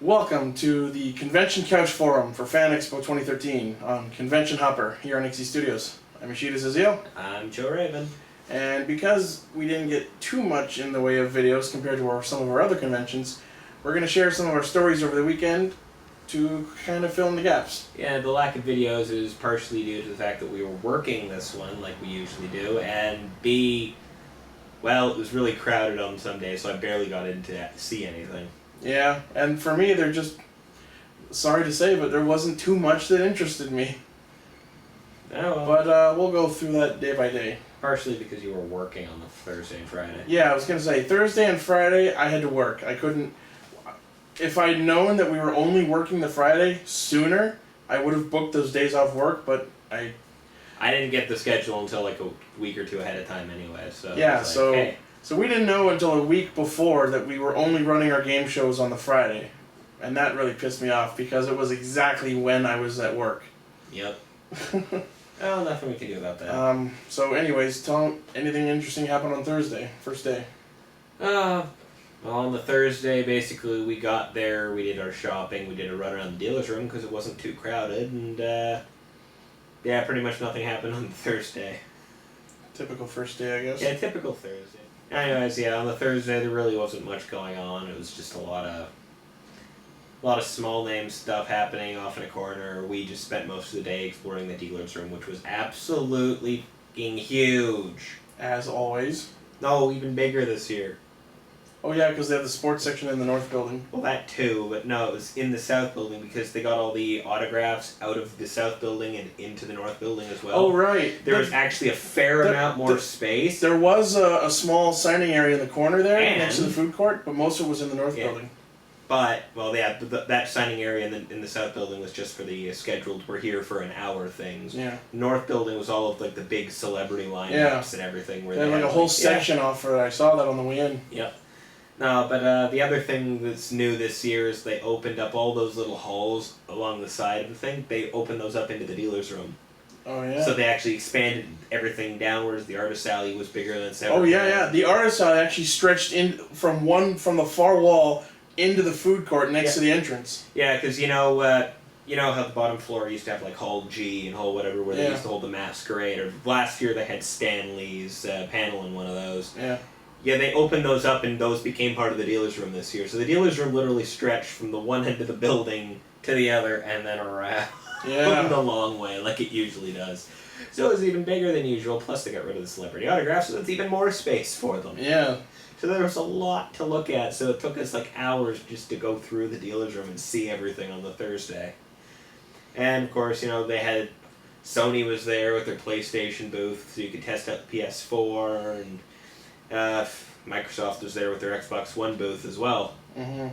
Welcome to the Convention Couch Forum for Fan Expo 2013 on Convention Hopper here on Ixie Studios. I'm Ichida and I'm Raven. And because we didn't get too much in the way of videos compared to some of our other conventions, we're going to share some of our stories over the weekend to kind of fill in the gaps. Yeah, the lack of videos is partially due to the fact that we were working this one like we usually do, and B, well, it was really crowded on some days, so I barely got in to see anything. Yeah, and for me, they're just, sorry to say, but there wasn't too much that interested me. Oh, well. But we'll go through that day by day. Partially because you were working on the Thursday and Friday. Yeah, I was going to say, Thursday and Friday, I had to work. I couldn't... If I'd known that we were only working the Friday sooner, I would have booked those days off work, but I didn't get the schedule until like a week or two ahead of time anyway, so... Yeah, so... Hey. So we didn't know until a week before that we were only running our game shows on the Friday. And that really pissed me off because it was exactly when I was at work. Yep. Well, nothing we can do about that. So anyways, tell them anything interesting happened on Thursday, first day. Well, on the Thursday, basically, we got there, we did our shopping, we did a run around the dealer's room because it wasn't too crowded, and, yeah, pretty much nothing happened on the Thursday. Typical first day, I guess. Yeah, typical Thursday. Anyways, yeah, on the Thursday, there really wasn't much going on. It was just a lot of small name stuff happening off in a corner. We just spent most of the day exploring the dealer's room, which was absolutely fucking huge. As always. No, even bigger this year. Oh yeah, because they have the sports section in the north building. Well, that too, but no, it was in the south building because they got all the autographs out of the south building and into the north building as well. Oh, right. There was actually a fair amount more space. There was a small signing area in the corner there next to the food court, but most of it was in the north building. But, well, yeah, that signing area in the south building was just for the scheduled, we're here for an hour things. Yeah. North building was all of, like, the big celebrity lineups and everything. Where they had, like, a whole section off for it. I saw that on the way in. Yep. No, but the other thing that's new this year is they opened up all those little halls along the side of the thing. They opened those up into the dealer's room. Oh, yeah. So they actually expanded everything downwards. The artist alley was bigger than several. Oh, yeah. The artist alley actually stretched in from the far wall into the food court next to the entrance. Yeah, because you know how the bottom floor used to have like Hall G and Hall whatever where they used to hold the masquerade. Or last year they had Stan Lee's panel in one of those. Yeah. Yeah, they opened those up and those became part of the dealer's room this year. So the dealer's room literally stretched from the one end of the building to the other and then around the long way like it usually does. So it was even bigger than usual, plus they got rid of the celebrity autographs, so that's even more space for them. Yeah. So there was a lot to look at, so it took us like hours just to go through the dealer's room and see everything on the Thursday. And of course, they had Sony was there with their PlayStation booth, so you could test out the PS4, and Microsoft was there with their Xbox One booth as well. Mm-hmm.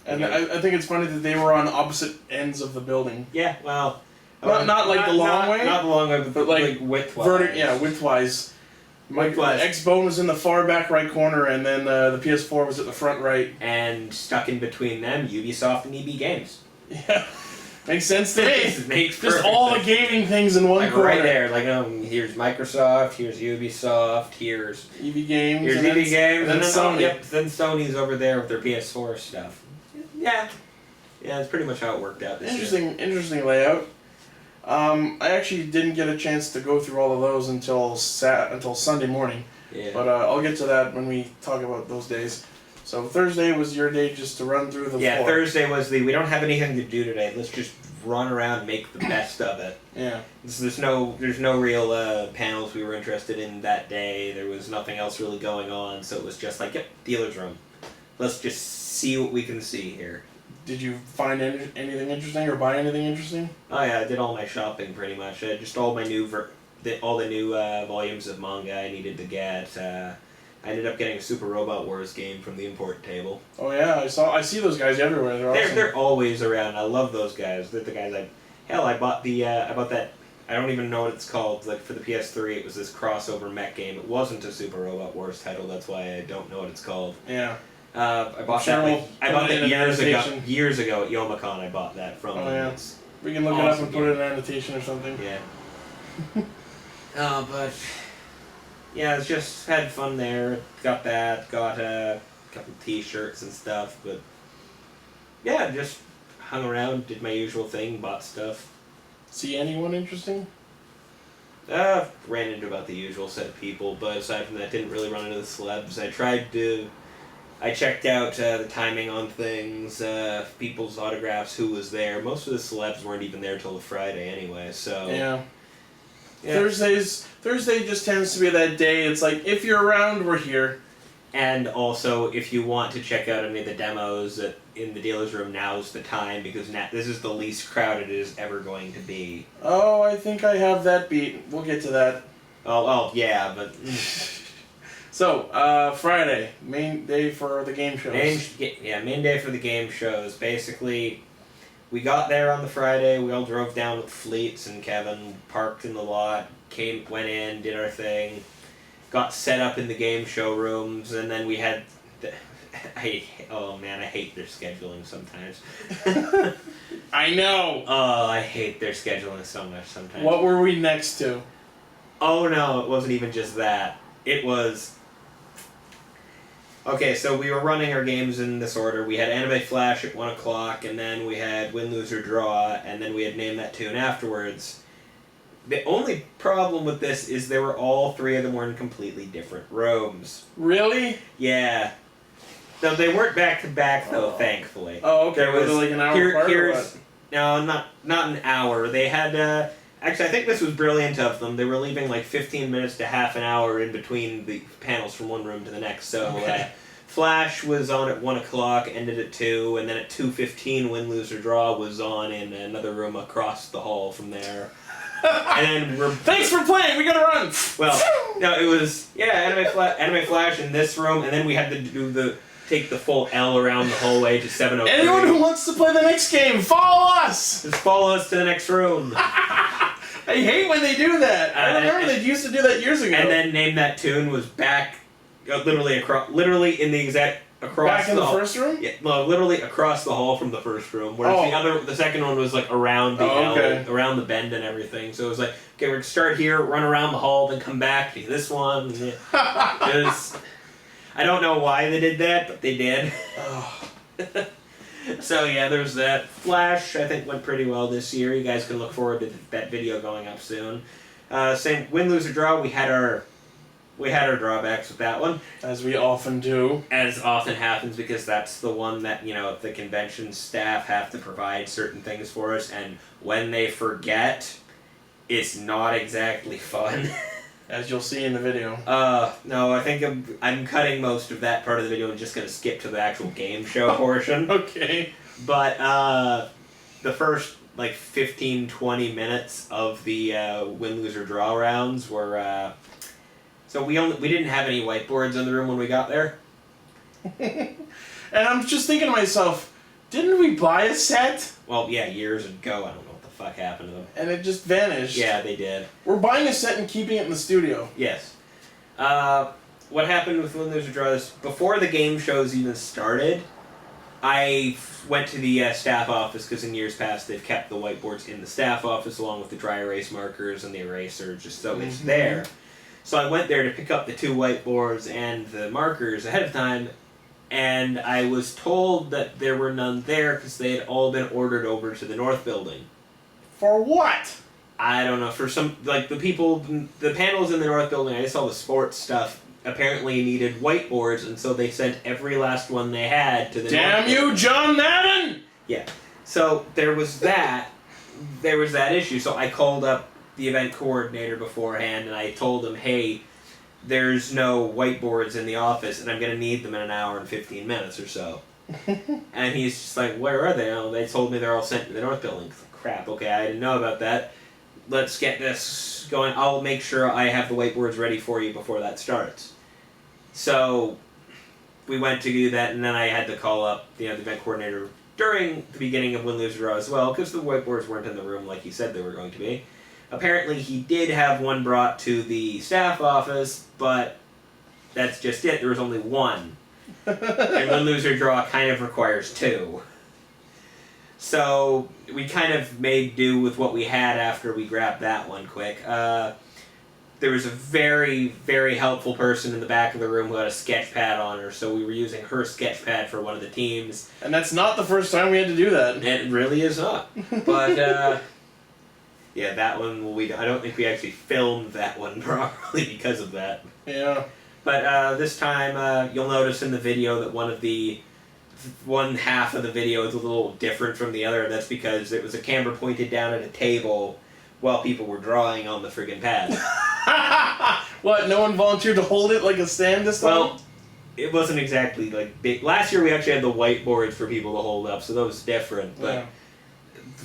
And I think it's funny that they were on opposite ends of the building. Yeah, well... Not like the long way? Not the long way, but like widthwise. Widthwise. X-Bone was in the far back right corner, and then the PS4 was at the front right. And stuck in between them, Ubisoft and EB Games. Yeah. Makes sense to me. Makes just all the gaming things in one corner. Right there. Like, here's Microsoft, here's Ubisoft, here's... EB Games. Here's EB Games, and then Sony. Then Sony's over there with their PS4 stuff. Yeah. Yeah, that's pretty much how it worked out this year. Interesting layout. I actually didn't get a chance to go through all of those until Sunday morning. Yeah. But I'll get to that when we talk about those days. So Thursday was your day just to run through the floor. Yeah, Thursday was we don't have anything to do today. Let's just run around and make the best of it. Yeah. There's no real panels we were interested in that day. There was nothing else really going on, so it was just like, yep, dealer's room. Let's just see what we can see here. Did you find anything interesting or buy anything interesting? Oh yeah, I did all my shopping pretty much. Just all my new volumes of manga I needed to get. I ended up getting a Super Robot Wars game from the import table. Oh yeah, I see those guys everywhere. They're awesome. They're always around. I love those guys. They're the guys I bought that. I don't even know what it's called. Like for the PS3, it was this crossover mech game. It wasn't a Super Robot Wars title. That's why I don't know what it's called. Yeah. I bought that years ago at Youmacon. I bought that from. Oh yeah. We can look it up and put it in an annotation or something. Yeah. But yeah, it's just had fun there. Got a couple T-shirts and stuff, but Yeah, just hung around, did my usual thing, bought stuff. See anyone interesting? Ran into about the usual set of people, but aside from that, didn't really run into the celebs. I checked out the timing on things, people's autographs, who was there. Most of the celebs weren't even there till the Friday anyway, so... Yeah. Yeah. Thursday just tends to be that day. It's like, if you're around, we're here. And also, if you want to check out any of the demos in the dealer's room, now's the time, because this is the least crowded it is ever going to be. Oh, I think I have that beat. We'll get to that. Oh, yeah, but... So, Friday, main day for the game shows. Main day for the game shows. Basically, we got there on the Friday, we all drove down with fleets, and Kevin parked in the lot, went in, did our thing, got set up in the game show rooms, and then we had... I hate their scheduling sometimes. I know! Oh, I hate their scheduling so much sometimes. What were we next to? Oh no, it wasn't even just that. It was... Okay, so we were running our games in this order. We had Anime Flash at 1 o'clock, and then we had Win, Lose, or Draw, and then we had Name That Tune afterwards. The only problem with this is all three of them were in completely different rooms. Really? Yeah. No, they weren't back to back though, thankfully. Oh, okay. There was like an hour apart or what? No, not an hour. They had actually I think this was brilliant of them. They were leaving like 15 minutes to half an hour in between the panels from one room to the next. So Okay. Flash was on at 1 o'clock, ended at 2, and then at 2:15 Win, Lose, or Draw was on in another room across the hall from there. And then Thanks for playing. We gotta run. Well, no, it was Anime Flash in this room, and then we had to do take the full L around the hallway to 703. Anyone who wants to play the next game, follow us. Just follow us to the next room. I hate when they do that. I remember they used to do that years ago. And then Name That Tune was back, literally in the exact across. Back in the first room? Yeah, no, literally across the hall from the first room. Whereas the second one was like around the L, around the bend and everything. So it was like, okay, we're gonna start here, run around the hall, then come back to this one. I don't know why they did that, but they did. So yeah, there's that. Flash, I think, went pretty well this year. You guys can look forward to that video going up soon. Same Win, Lose, or Draw. We had our drawbacks with that one, as we often do. as often happens, because that's the one that the convention staff have to provide certain things for us, and when they forget, it's not exactly fun. As you'll see in the video. No, I think I'm cutting most of that part of the video and just gonna skip to the actual game show portion. Okay. But the first 15-20 minutes of the Win, Lose, or Draw rounds were so we didn't have any whiteboards in the room when we got there. And I'm just thinking to myself, didn't we buy a set? Well, yeah, years ago. I don't know what the fuck happened to them. And it just vanished. Yeah, they did. We're buying a set and keeping it in the studio. Yes. What happened with Win, Lose, or Draw is before the game shows even started, I went to the staff office, because in years past they've kept the whiteboards in the staff office along with the dry erase markers and the eraser, just so it's there. So I went there to pick up the 2 whiteboards and the markers ahead of time, and I was told that there were none there because they had all been ordered over to the North Building. For what? I don't know, for some, the panels in the North Building, I saw the sports stuff, apparently needed whiteboards, and so they sent every last one they had to the Damn North you, John Madden! Yeah. So there was that issue, so I called up the event coordinator beforehand, and I told him, hey, there's no whiteboards in the office, and I'm going to need them in an hour and 15 minutes or so. And he's just like, where are they? Oh, they told me they're all sent to the North Building. Crap, okay, I didn't know about that. Let's get this going. I'll make sure I have the whiteboards ready for you before that starts. So we went to do that, and then I had to call up the event coordinator during the beginning of Win, Lose, or Draw as well, because the whiteboards weren't in the room like he said they were going to be. Apparently he did have one brought to the staff office, but that's just it. There was only one. And Win, Lose, or Draw kind of requires 2. So, we kind of made do with what we had after we grabbed that one quick. there was a very, very helpful person in the back of the room who had a sketch pad on her, so we were using her sketch pad for one of the teams. And that's not the first time we had to do that. It really is not. But, yeah, that one, I don't think we actually filmed that one properly because of that. Yeah. But this time, you'll notice in the video that one half of the video is a little different from the other. That's because it was a camera pointed down at a table while people were drawing on the friggin' pad. What, no one volunteered to hold it like a stand this time? Well, it wasn't exactly like big. Last year we actually had the whiteboards for people to hold up, so that was different. But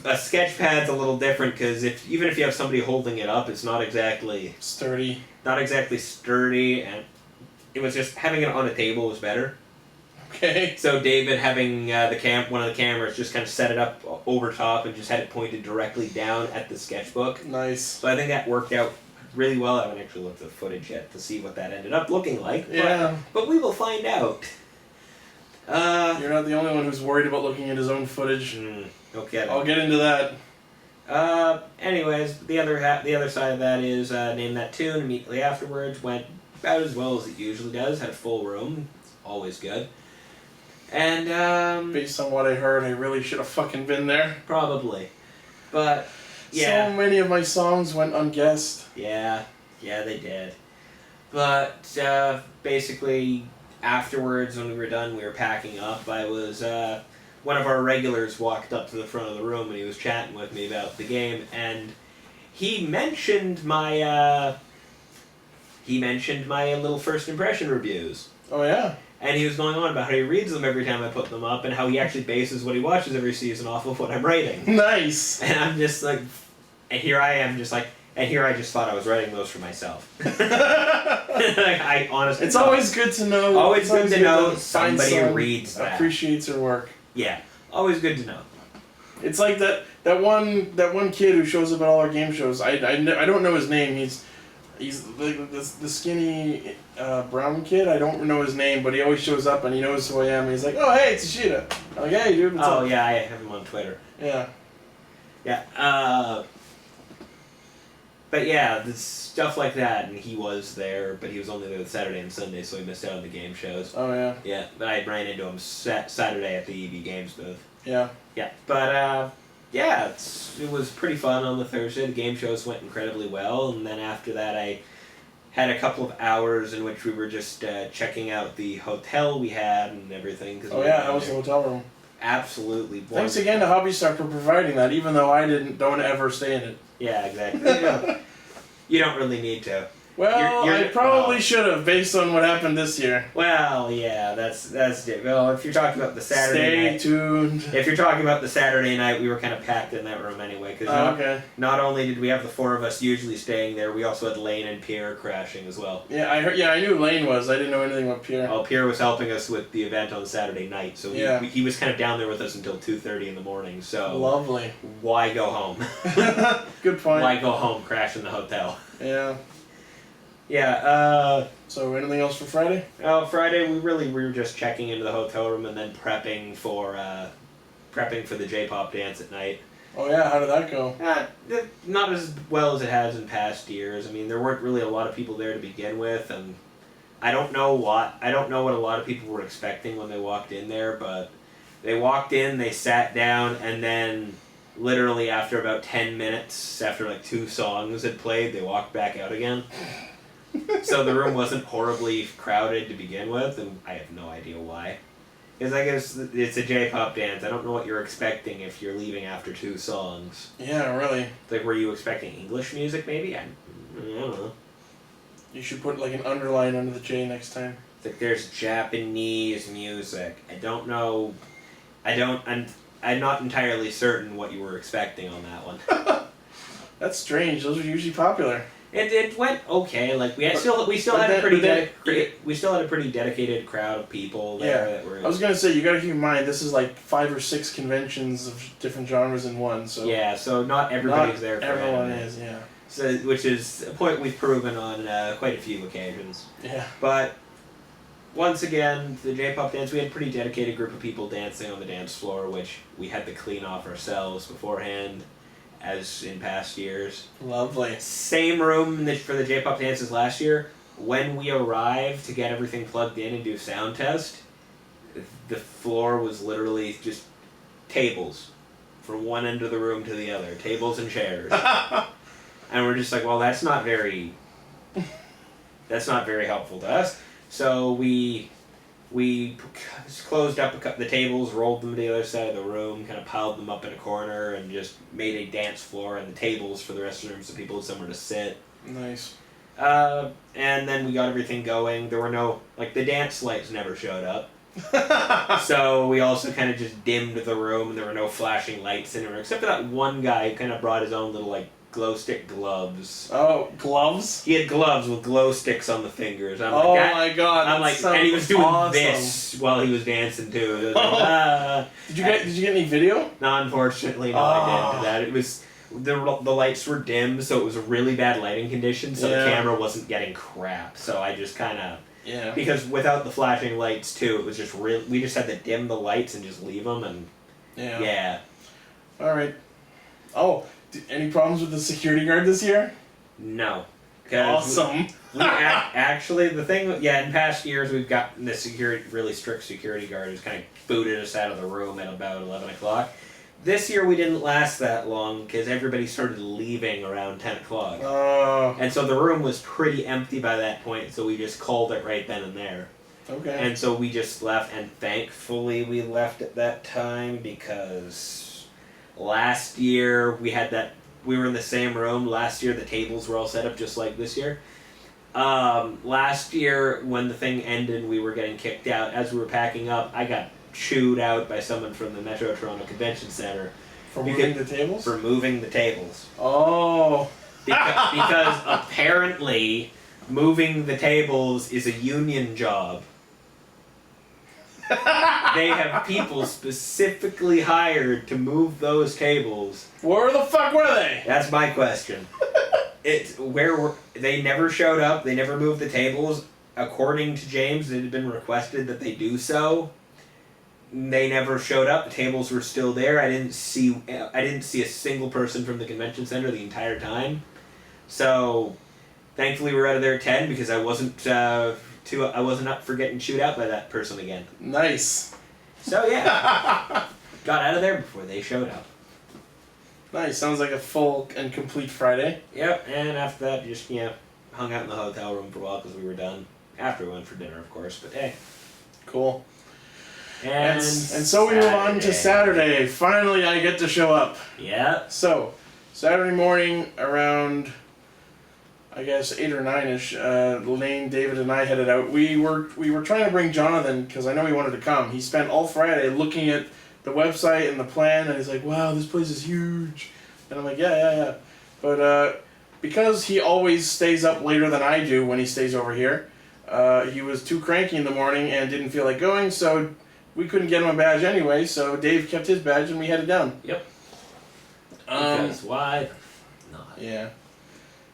a sketch pad's a little different because even if you have somebody holding it up, it's not exactly sturdy. Not exactly sturdy, and it was just having it on a table was better. Okay. So David having one of the cameras just kind of set it up over top and just had it pointed directly down at the sketchbook. Nice. So I think that worked out really well. I haven't actually looked at the footage yet to see what that ended up looking like. Yeah. But we will find out. You're not the only one who's worried about looking at his own footage. Okay. I'll get into that. Anyways, the other side of that is Name That Tune immediately afterwards. Went about as well as it usually does. Had a full room. It's always good. And, based on what I heard, I really should have fucking been there. Probably. But, yeah. So many of my songs went unguessed. Yeah, they did. But, basically, afterwards, when we were done, we were packing up. One of our regulars walked up to the front of the room and he was chatting with me about the game, and he mentioned my little first impression reviews. Oh, yeah? And he was going on about how he reads them every time I put them up, and how he actually bases what he watches every season off of what I'm writing. Nice! And I'm just like, and here I am just like, and here I just thought I was writing those for myself. I honestly It's always good to know. Always good to know find somebody someone reads that. appreciates her work. Yeah, always good to know. It's like that one kid who shows up at all our game shows. I don't know his name. He's the skinny brown kid. I don't know his name, but he always shows up and he knows who I am. And he's like, "Oh, hey, it's Ichida." I'm like, "Hey, dude, what's up?" Oh yeah, I have him on Twitter. Yeah. Yeah. But yeah, the stuff like that, and he was there, but he was only there Saturday and Sunday, so he missed out on the game shows. Oh yeah. Yeah, but I ran into him Saturday at the EB Games booth. Yeah. Yeah, but yeah, it was pretty fun on the Thursday. The game shows went incredibly well, and then after that I had a couple of hours in which we were just checking out the hotel we had and everything. Oh yeah, how was the hotel room? Absolutely wonderful. Thanks again to Hobby Stock for providing that, even though I don't ever stay in it. Yeah, exactly. You don't really need to. Well, I probably should have, based on what happened this year. Well, yeah, that's it. Well, if you're talking about the Saturday night... Stay tuned. If you're talking about the Saturday night, we were kind of packed in that room anyway. Cause not only did we have the four of us usually staying there, we also had Lane and Pierre crashing as well. Yeah, I heard. Yeah, I knew Lane was. I didn't know anything about Pierre. Oh, Pierre was helping us with the event on Saturday night, so he was kind of down there with us until 2:30 in the morning. So lovely. Why go home? Good point. Why go home? Crash in the hotel. Yeah. Yeah, So anything else for Friday? Friday we were just checking into the hotel room and then prepping for the J-pop dance at night. Oh yeah, how did that go? Not as well as it has in past years. I mean, there weren't really a lot of people there to begin with, and I don't know what a lot of people were expecting when they walked in there, but they walked in, they sat down, and then literally after about 10 minutes, after like 2 songs had played, they walked back out again. So the room wasn't horribly crowded to begin with, and I have no idea why. Because I guess it's a J-pop dance. I don't know what you're expecting if you're leaving after 2 songs. Yeah, really. Like, were you expecting English music, maybe? I don't know. You should put like an underline under the J next time. It's like there's Japanese music. I don't know. I'm not entirely certain what you were expecting on that one. That's strange. Those are usually popular. It went okay. Like we still had a pretty dedicated crowd of people there. Yeah. That were. I was gonna say you gotta keep in mind this is like 5 or 6 conventions of different genres in one. So yeah, so not everybody's there. For everyone anime. is, yeah. So which is a point we've proven on quite a few occasions. Yeah. But once again, the J-pop dance, we had a pretty dedicated group of people dancing on the dance floor, which we had to clean off ourselves beforehand. as in past years. Lovely. Same room for the J-pop dances last year. When we arrived to get everything plugged in and do sound test, the floor was literally just tables from one end of the room to the other. Tables and chairs. And we're just like, well, that's not very helpful to us. So we closed up the tables, rolled them to the other side of the room, kind of piled them up in a corner, and just made a dance floor and the tables for the rest of the room so people had somewhere to sit. Nice. And then we got everything going. There were no, the dance lights never showed up. So we also kind of just dimmed the room, and there were no flashing lights in it, except for that one guy who kind of brought his own little, glow stick gloves. Oh, gloves? He had gloves with glow sticks on the fingers. I'm oh like, my god! and he was doing awesome. this while he was dancing too. It was like, Did you get any video? No, unfortunately, no, I didn't. That it was the lights were dim, so it was a really bad lighting condition. So the camera wasn't getting crap. So I just kind of because without the flashing lights too, it was just real. We just had to dim the lights and just leave them, and All right. Oh. Any problems with the security guard this year? No. Awesome. Actually, the thing, in past years we've gotten this really strict security guard who's kind of booted us out of the room at about 11 o'clock. This year we didn't last that long because everybody started leaving around 10 o'clock. Oh. And so the room was pretty empty by that point, so we just called it right then and there. Okay. And so we just left, and thankfully we left at that time because last year we were in the same room. Last year the tables were all set up just like this year. Last year when the thing ended, we were getting kicked out. As we were packing up, I got chewed out by someone from the Metro Toronto Convention Center. For moving the tables? For moving the tables. Oh. Because apparently moving the tables is a union job. They have people specifically hired to move those tables. Where the fuck were they? That's my question. They never showed up. They never moved the tables. According to James, it had been requested that they do so. They never showed up. The tables were still there. I didn't see a single person from the convention center the entire time. So, thankfully, we were out of there at 10 because I wasn't up for getting chewed out by that person again. Nice. So got out of there before they showed up. Nice. Sounds like a full and complete Friday. Yep. And after that, just hung out in the hotel room for a while because we were done. After we went for dinner, of course. But hey. Cool. And so we move on to Saturday. Finally, I get to show up. Yeah. So, Saturday morning around, I guess 8 or 9ish, Lane, David, and I headed out. We were trying to bring Jonathan because I know he wanted to come. He spent all Friday looking at the website and the plan, and he's like, "Wow, this place is huge." And I'm like, "Yeah." But because he always stays up later than I do when he stays over here, he was too cranky in the morning and didn't feel like going. So we couldn't get him a badge anyway. So Dave kept his badge, and we headed down. Yep. Because why not? Yeah.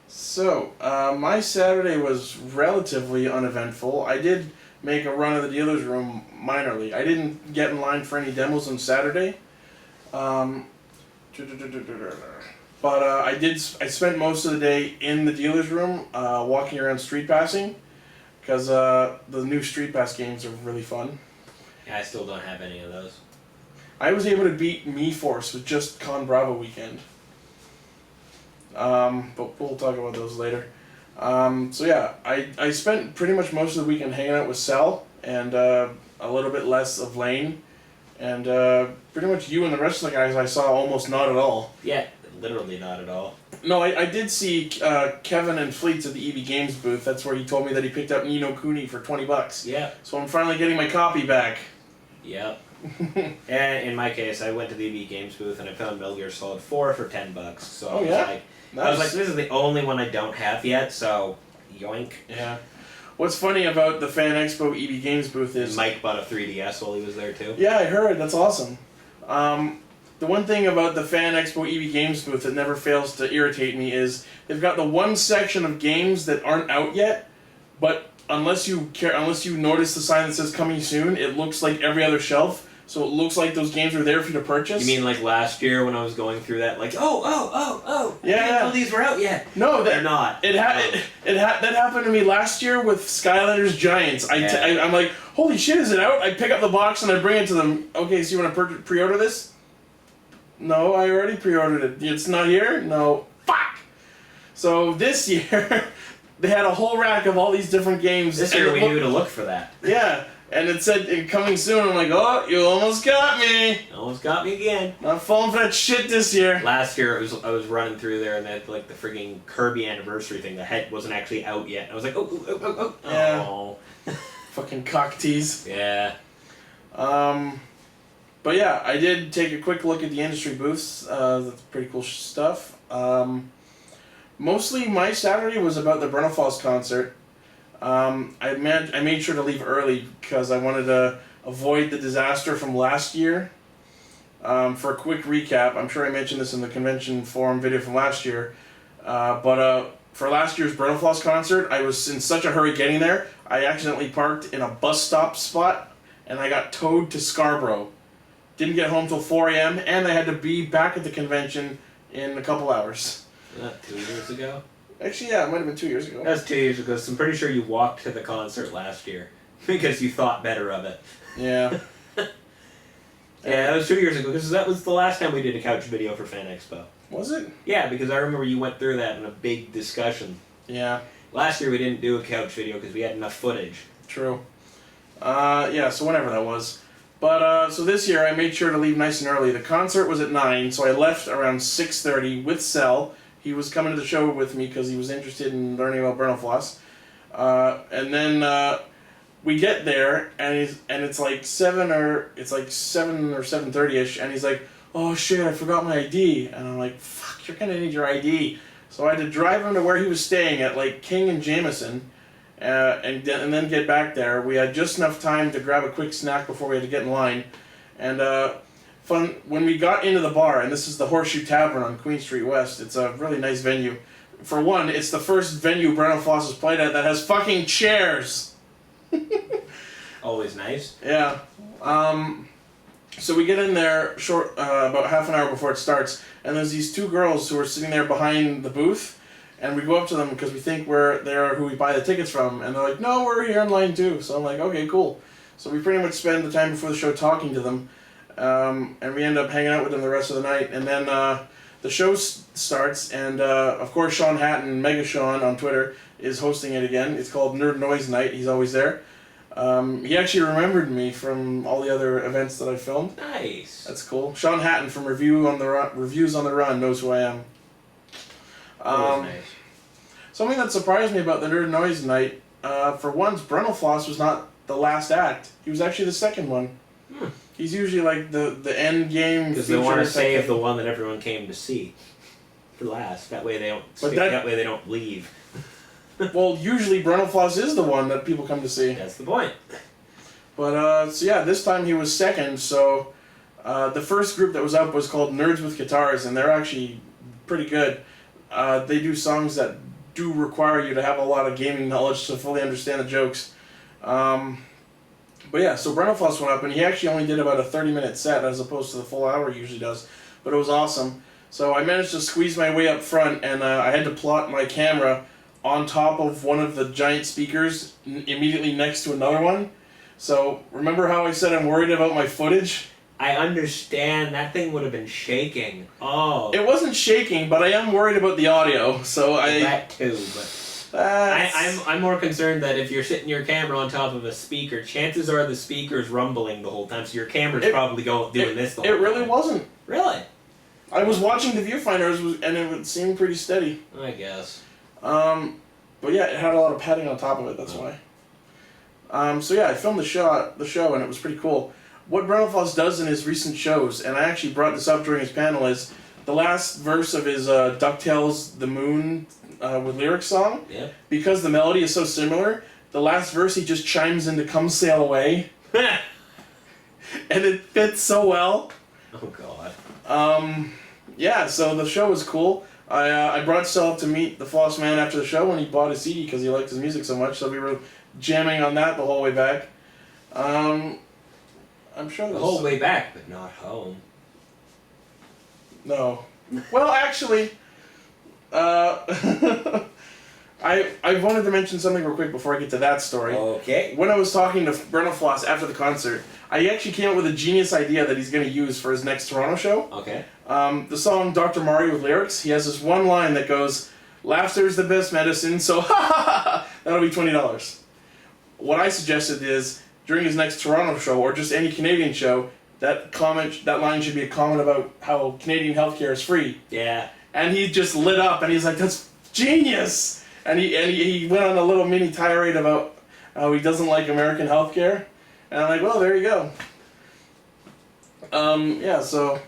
So, my Saturday was relatively uneventful. I did make a run of the dealer's room minorly. I didn't get in line for any demos on Saturday. But I spent most of the day in the dealer's room walking around street passing because the new Street Pass games are really fun. Yeah, I still don't have any of those. I was able to beat MeForce with just Con Bravo weekend. But we'll talk about those later. I spent pretty much most of the weekend hanging out with Sel and a little bit less of Lane. And pretty much you and the rest of the guys I saw almost not at all. Yeah, literally not at all. No, I did see Kevin and Fleets at the EB Games booth. That's where he told me that he picked up Ni no Kuni for $20. Yeah. So I'm finally getting my copy back. Yep. And in my case, I went to the EB Games booth and I found Metal Gear Solid 4 for $10. So I was like, this is the only one I don't have yet, so yoink. Yeah. What's funny about the Fan Expo EB Games booth is... Mike bought a 3DS while he was there too. Yeah, I heard. That's awesome. The one thing about the Fan Expo EB Games booth that never fails to irritate me is they've got the one section of games that aren't out yet, but unless you notice the sign that says coming soon, it looks like every other shelf so it looks like those games were there for you to purchase. You mean like last year when I was going through that, like, oh, I didn't know these were out yet. No, they're not. That happened to me last year with Skylanders Giants. I'm like, holy shit, is it out? I pick up the box and I bring it to them. Okay, so you want to pre-order this? No, I already pre-ordered it. It's not here? No. Fuck! So this year, they had a whole rack of all these different games. This year we knew to look for that. Yeah, and it said coming soon. I'm like, oh, you almost got me. Almost got me again. Not falling for that shit this year. Last year I was running through there and they had like the frigging Kirby anniversary thing. The head wasn't actually out yet. I was like, oh. Yeah. Oh. Fucking cock tease. Yeah. But yeah, I did take a quick look at the industry booths. That's pretty cool stuff. Mostly my Saturday was about the Brentalfos concert. I made sure to leave early because I wanted to avoid the disaster from last year. For a quick recap, I'm sure I mentioned this in the convention forum video from last year, but for last year's Brentalfos concert, I was in such a hurry getting there, I accidentally parked in a bus stop spot, and I got towed to Scarborough. Didn't get home till 4 a.m., and I had to be back at the convention in a couple hours. Was that 2 years ago? Actually, yeah, it might have been 2 years ago. That was 2 years ago, so I'm pretty sure you walked to the concert last year. Because you thought better of it. Yeah. Yeah, that was 2 years ago, because that was the last time we did a couch video for Fan Expo. Was it? Yeah, because I remember you went through that in a big discussion. Yeah. Last year we didn't do a couch video because we had enough footage. True. Yeah, so whenever that was. But, so this year I made sure to leave nice and early. The concert was at 9, so I left around 6:30 with Cell. He was coming to the show with me because he was interested in learning about Brentalfos. And then we get there, and it's like 7 or 7:30ish, and he's like, oh shit, I forgot my ID. And I'm like, fuck, you're gonna need your ID. So I had to drive him to where he was staying at like King and Jameson, and then get back there. We had just enough time to grab a quick snack before we had to get in line. And when we got into the bar, and this is the Horseshoe Tavern on Queen Street West, it's a really nice venue. For one, it's the first venue Brentalfos has played at that has fucking chairs. Always nice. Yeah. So we get in there about half an hour before it starts, and there's these two girls who are sitting there behind the booth, and we go up to them because we think they're who we buy the tickets from, and they're like, no, we're here in line too. So I'm like, okay, cool. So we pretty much spend the time before the show talking to them, and we end up hanging out with them the rest of the night, and then the show starts, and of course Sean Hatton, Mega Sean on Twitter, is hosting it again. It's called Nerd Noise Night. He's always there. He actually remembered me from all the other events that I filmed. Nice. That's cool. Sean Hatton from Reviews on the Run knows who I am. Nice. Something that surprised me about the Nerd Noise Night, for once, Brentalfos was not the last act. He was actually the second one. He's usually like the end game. Because they want to save the one that everyone came to see for last. That way they don't. That way they don't leave. Well, usually Brentalfos is the one that people come to see. That's the point. But, so yeah, this time he was second, so the first group that was up was called Nerds with Guitars, and they're actually pretty good. They do songs that do require you to have a lot of gaming knowledge to fully understand the jokes. But yeah, so Brentalfos went up, and he actually only did about a 30-minute set as opposed to the full hour he usually does. But it was awesome. So I managed to squeeze my way up front, and I had to plot my camera on top of one of the giant speakers immediately next to another one. So remember how I said I'm worried about my footage? I understand. That thing would have been shaking. Oh. It wasn't shaking, but I am worried about the audio. So that too, but I'm more concerned that if you're sitting your camera on top of a speaker, chances are the speaker's rumbling the whole time, so your camera's probably doing this the whole time. It really wasn't. Really? I was watching the viewfinders, and it would seem pretty steady. I guess. But yeah, it had a lot of padding on top of it, that's why. So yeah, I filmed the show, and it was pretty cool. What Brentalfos does in his recent shows, and I actually brought this up during his panel, is the last verse of his DuckTales The Moon with lyrics song, because the melody is so similar, the last verse he just chimes into Come Sail Away. And it fits so well. Oh god. Yeah, so the show was cool. I brought Sel up to meet the Floss Man after the show when he bought his CD because he liked his music so much, so we were jamming on that the whole way back. I'm sure The there's whole way back, but not home. No. Well, actually, I wanted to mention something real quick before I get to that story. Okay. When I was talking to Brenna Floss after the concert, I actually came up with a genius idea that he's going to use for his next Toronto show. Okay. The song Dr. Mario with lyrics, he has this one line that goes, "Laughter is the best medicine, so ha ha ha!" That'll be $20. What I suggested is, during his next Toronto show, or just any Canadian show, that line should be a comment about how Canadian healthcare is free. Yeah. And he just lit up, and he's like, "That's genius!" And he went on a little mini tirade about how he doesn't like American healthcare. And I'm like, well, there you go. Yeah, so...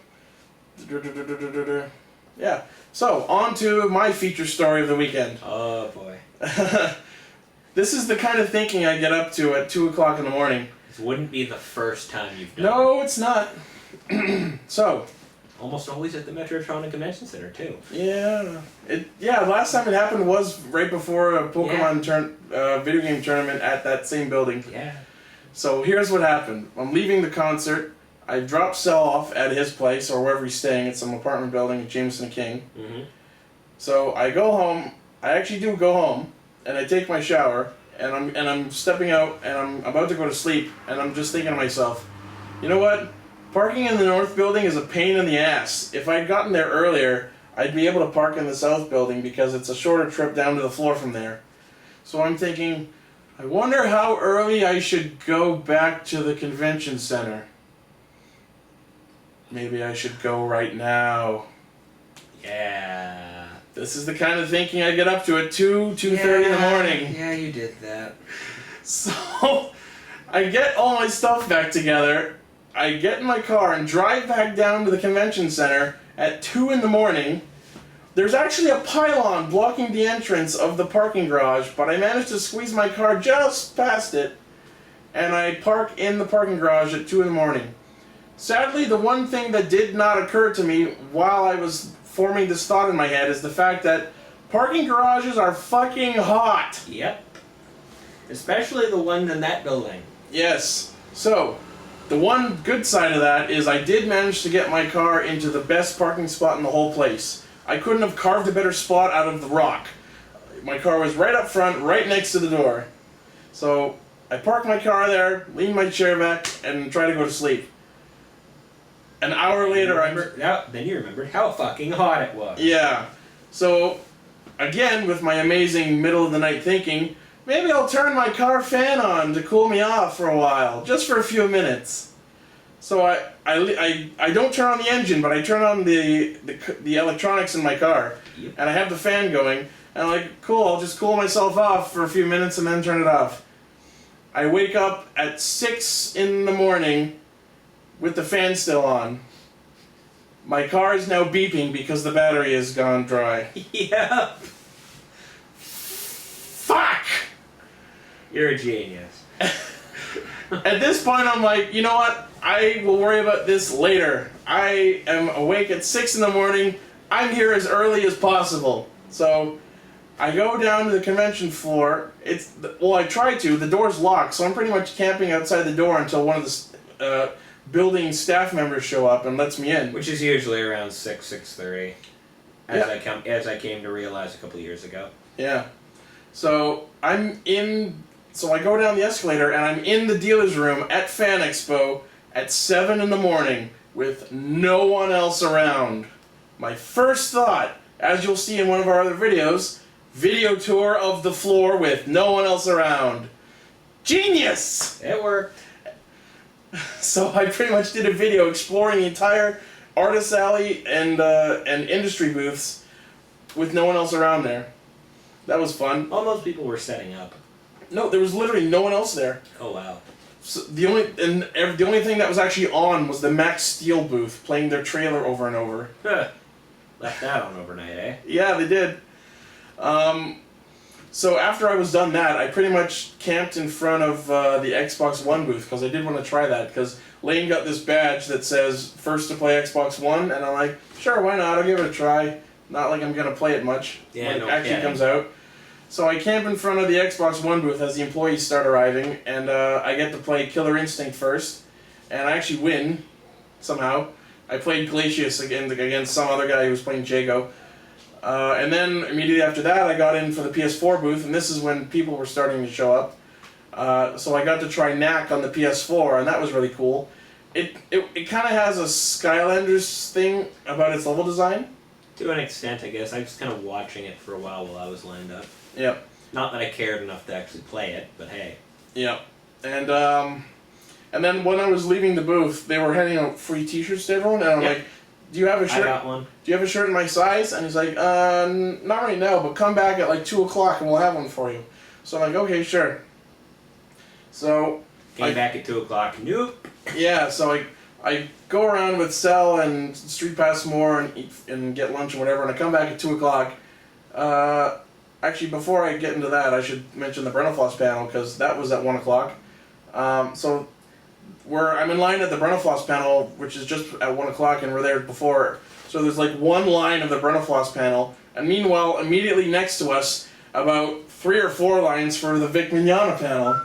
Yeah. So, on to my feature story of the weekend. Oh, boy. This is the kind of thinking I get up to at 2 o'clock in the morning. This wouldn't be the first time you've done No, it's not. So... Almost always at the Metrotron Convention Center, too. Yeah. Last time it happened was right before a Pokemon video game tournament at that same building. Yeah. So here's what happened. I'm leaving the concert. I drop Sel off at his place, or wherever he's staying, at some apartment building at Jameson and King. Mm-hmm. So I go home. I actually do go home, and I take my shower, and I'm stepping out, and I'm about to go to sleep, and I'm just thinking to myself, you know what? Parking in the north building is a pain in the ass. If I'd gotten there earlier, I'd be able to park in the south building because it's a shorter trip down to the floor from there. So I'm thinking, I wonder how early I should go back to the convention center. Maybe I should go right now. Yeah. This is the kind of thinking I get up to at 2:30 in the morning. Yeah, you did that. So I get all my stuff back together. I get in my car and drive back down to the convention center at 2 in the morning. There's actually a pylon blocking the entrance of the parking garage, but I managed to squeeze my car just past it, and I park in the parking garage at 2 in the morning. Sadly, the one thing that did not occur to me while I was forming this thought in my head is the fact that parking garages are fucking hot. Yep. Especially the one in that building. Yes. So, the one good side of that is I did manage to get my car into the best parking spot in the whole place. I couldn't have carved a better spot out of the rock. My car was right up front, right next to the door. So I parked my car there, leaned my chair back, and tried to go to sleep. An hour later, then you remembered how fucking hot it was. Yeah. So, again, with my amazing middle of the night thinking, maybe I'll turn my car fan on to cool me off for a while, just for a few minutes. So I don't turn on the engine, but I turn on the electronics in my car, Yep. and I have the fan going, and I'm like, cool, I'll just cool myself off for a few minutes and then turn it off. I wake up at 6 in the morning with the fan still on. My car is now beeping because the battery has gone dry. Yep. Fuck! You're a genius. At this point, I'm like, you know what? I will worry about this later. I am awake at 6 in the morning. I'm here as early as possible. So, I go down to the convention floor. I try to. The door's locked, so I'm pretty much camping outside the door until one of the building staff members show up and lets me in. Which is usually around 6:30, as I came to realize a couple of years ago. Yeah. So So I go down the escalator and I'm in the dealer's room at Fan Expo at 7 in the morning with no one else around. My first thought, as you'll see in one of our other videos, video tour of the floor with no one else around. Genius! It worked. So I pretty much did a video exploring the entire artist alley and industry booths with no one else around there. That was fun. All those people were setting up. No, there was literally no one else there. Oh wow. So the only thing that was actually on was the Max Steel booth playing their trailer over and over. Left that on overnight, eh? Yeah, they did. So after I was done that, I pretty much camped in front of the Xbox One booth because I did want to try that because Lane got this badge that says first to play Xbox One, and I'm like, sure, why not? I'll give it a try. Not like I'm gonna play it much Yeah, when it no actually kidding. comes out. So I camp in front of the Xbox One booth as the employees start arriving, and I get to play Killer Instinct first. and I actually win somehow. I played Glacius against some other guy who was playing Jago. And then immediately after that, I got in for the PS4 booth, and this is when people were starting to show up. So I got to try Knack on the PS4, and that was really cool. It kind of has a Skylanders thing about its level design. To an extent, I guess. I was kind of watching it for a while I was lined up. Yep. Not that I cared enough to actually play it, but hey. Yep. And then when I was leaving the booth, they were handing out free T-shirts to everyone, and I'm like, "Do you have a shirt? I got one. Do you have a shirt in my size?" And he's like, "Not right now, but come back at like 2:00 and we'll have one for you." So I'm like, "Okay, sure." So Came back at 2:00. Nope. yeah, so I go around with Cell and Street Pass more and eat and get lunch and whatever, and I come back at 2:00. Actually, before I get into that, I should mention the Brentalfloss panel because that was at 1:00. So I'm in line at the Brentalfloss panel, which is just at 1:00, and we're there before. So there's like one line of the Brentalfloss panel, and meanwhile, immediately next to us, about 3 or 4 lines for the Vic Mignogna panel,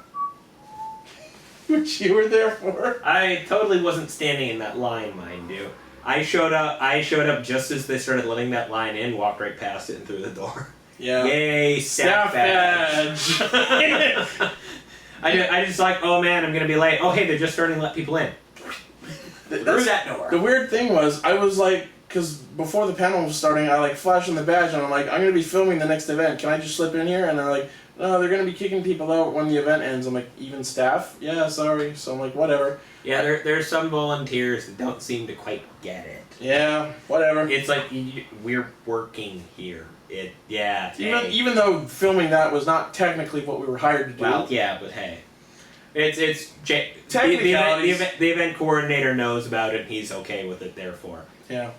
which you were there for. I totally wasn't standing in that line, mind you. I showed up just as they started letting that line in, walked right past it and through the door. Yeah. Yay, staff badge. I just like, oh man, I'm gonna be late. Oh hey, they're just starting to let people in. Through that door. The weird thing was, I was like, because before the panel was starting, I like flashed on the badge and I'm like, I'm gonna be filming the next event. Can I just slip in here? And they're like, no, they're gonna be kicking people out when the event ends. I'm like, even staff? Yeah, sorry. So I'm like, whatever. Yeah, there's some volunteers that don't seem to quite get it. Yeah, whatever. It's like we're working here. Even though filming that was not technically what we were hired to do. Well, yeah, but hey, it's Technicalities. the event coordinator knows about it. And he's okay with it. Therefore. Yeah.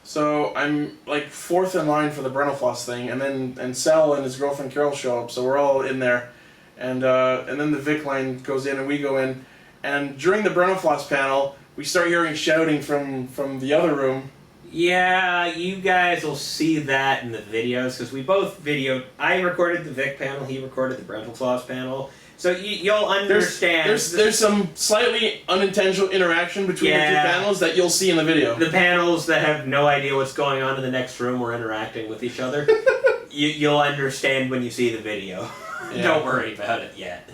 So I'm like 4th in line for the Brentalfloss thing, and Cell and his girlfriend Carol show up. So we're all in there, and then the Vic line goes in and we go in, and during the Brentalfloss panel we start hearing shouting from the other room. Yeah, you guys will see that in the videos, because we both videoed. I recorded the Vic panel, he recorded the Brentalfloss panel. So you'll understand. There's some slightly unintentional interaction between the two panels that you'll see in the video. The panels that have no idea what's going on in the next room or interacting with each other. You'll understand when you see the video. Yeah. Don't worry about it yet.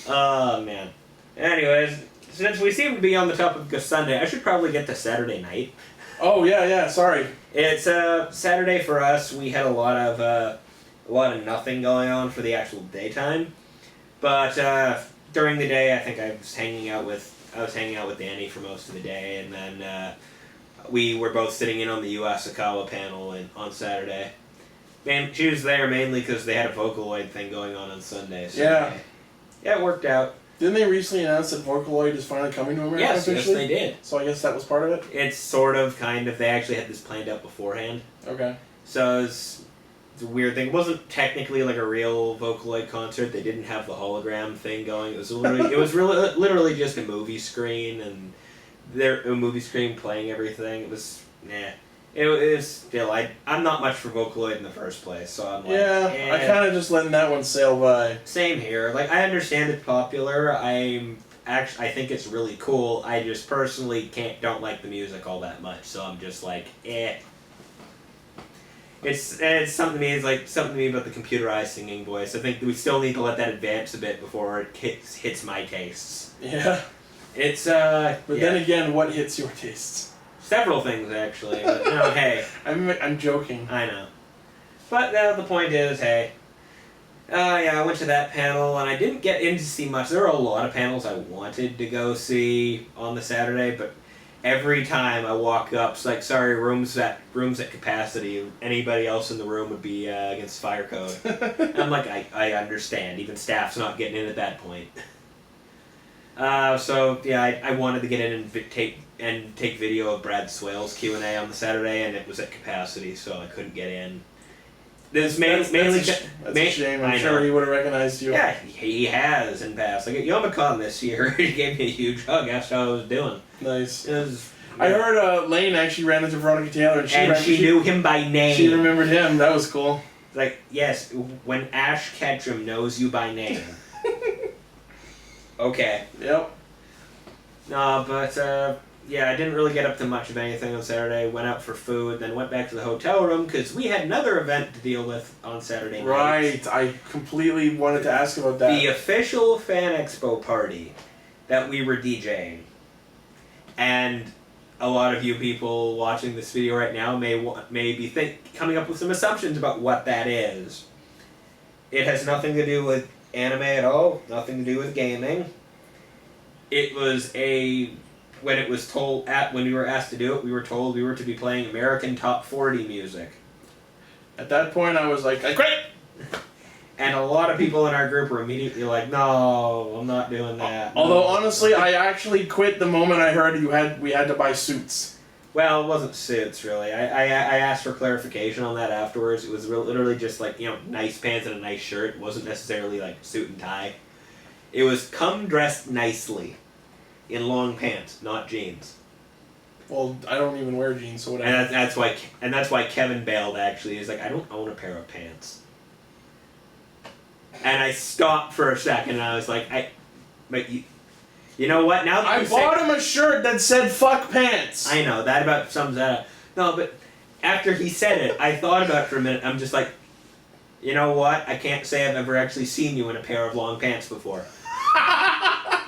Oh, man. Anyways, since we seem to be on the topic of Sunday, I should probably get to Saturday night. Oh yeah, sorry. It's Saturday for us. We had a lot of nothing going on for the actual daytime, but during the day, I think I was hanging out with Danny for most of the day, and then we were both sitting in on the Asakawa panel on Saturday. And she was there mainly because they had a Vocaloid thing going on Sunday. So yeah, it worked out. Didn't they recently announce that Vocaloid is finally coming to America? Yes, they did. So I guess that was part of it? It's sort of, kind of. They actually had this planned out beforehand. Okay. So it's a weird thing. It wasn't technically like a real Vocaloid concert. They didn't have the hologram thing going. It was literally just a movie screen, and a movie screen playing everything. It was, nah. It was still, I'm not much for Vocaloid in the first place, so I'm like, yeah, I kind of just letting that one sail by. Same here. Like, I understand it's popular. I think it's really cool. I just personally don't like the music all that much, so I'm just like, eh. It's something to me. It's like something to me about the computerized singing voice. I think we still need to let that advance a bit before it hits my tastes. Yeah. It's But then again, what hits your tastes? Several things, actually, but no, hey. I'm joking. I know. But the point is, hey. I went to that panel, and I didn't get in to see much. There were a lot of panels I wanted to go see on the Saturday, but every time I walk up, it's like, sorry, rooms at capacity. Anybody else in the room would be against fire code. And I'm like, I understand. Even staff's not getting in at that point. I wanted to get in and take video of Brad Swale's Q&A on the Saturday, and it was at capacity, so I couldn't get in. That's a shame. I'm sure he would have recognized you. Yeah, he has in past. Like at Yomicon this year, he gave me a huge hug, asked how I was doing. Nice. I heard Lane actually ran into Veronica Taylor, and she knew him by name. She remembered him. That was cool. Like, yes, when Ash Ketchum knows you by name. Okay. Yep. No, but yeah, I didn't really get up to much of anything on Saturday. Went out for food, then went back to the hotel room because we had another event to deal with on Saturday night. Right, I completely wanted to ask about that. The official Fan Expo party that we were DJing. And a lot of you people watching this video right now may be coming up with some assumptions about what that is. It has nothing to do with anime at all, nothing to do with gaming. It was when we were asked to do it, we were told we were to be playing American Top 40 music. At that point, I was like, I quit! And a lot of people in our group were immediately like, no, I'm not doing that. Although, No. honestly, I actually quit the moment I heard we had to buy suits. Well, it wasn't suits, really. I asked for clarification on that afterwards. It was literally just like, nice pants and a nice shirt. It wasn't necessarily like suit and tie. It was come dressed nicely in long pants, not jeans. Well, I don't even wear jeans, so whatever. And that's why Kevin bailed, actually. He's like, I don't own a pair of pants. And I stopped for a second, and I was like, but you know what? Now that I bought him a shirt that said "fuck pants." I know that about sums that up. No, but after he said it, I thought about it for a minute. I'm just like, you know what? I can't say I've ever actually seen you in a pair of long pants before.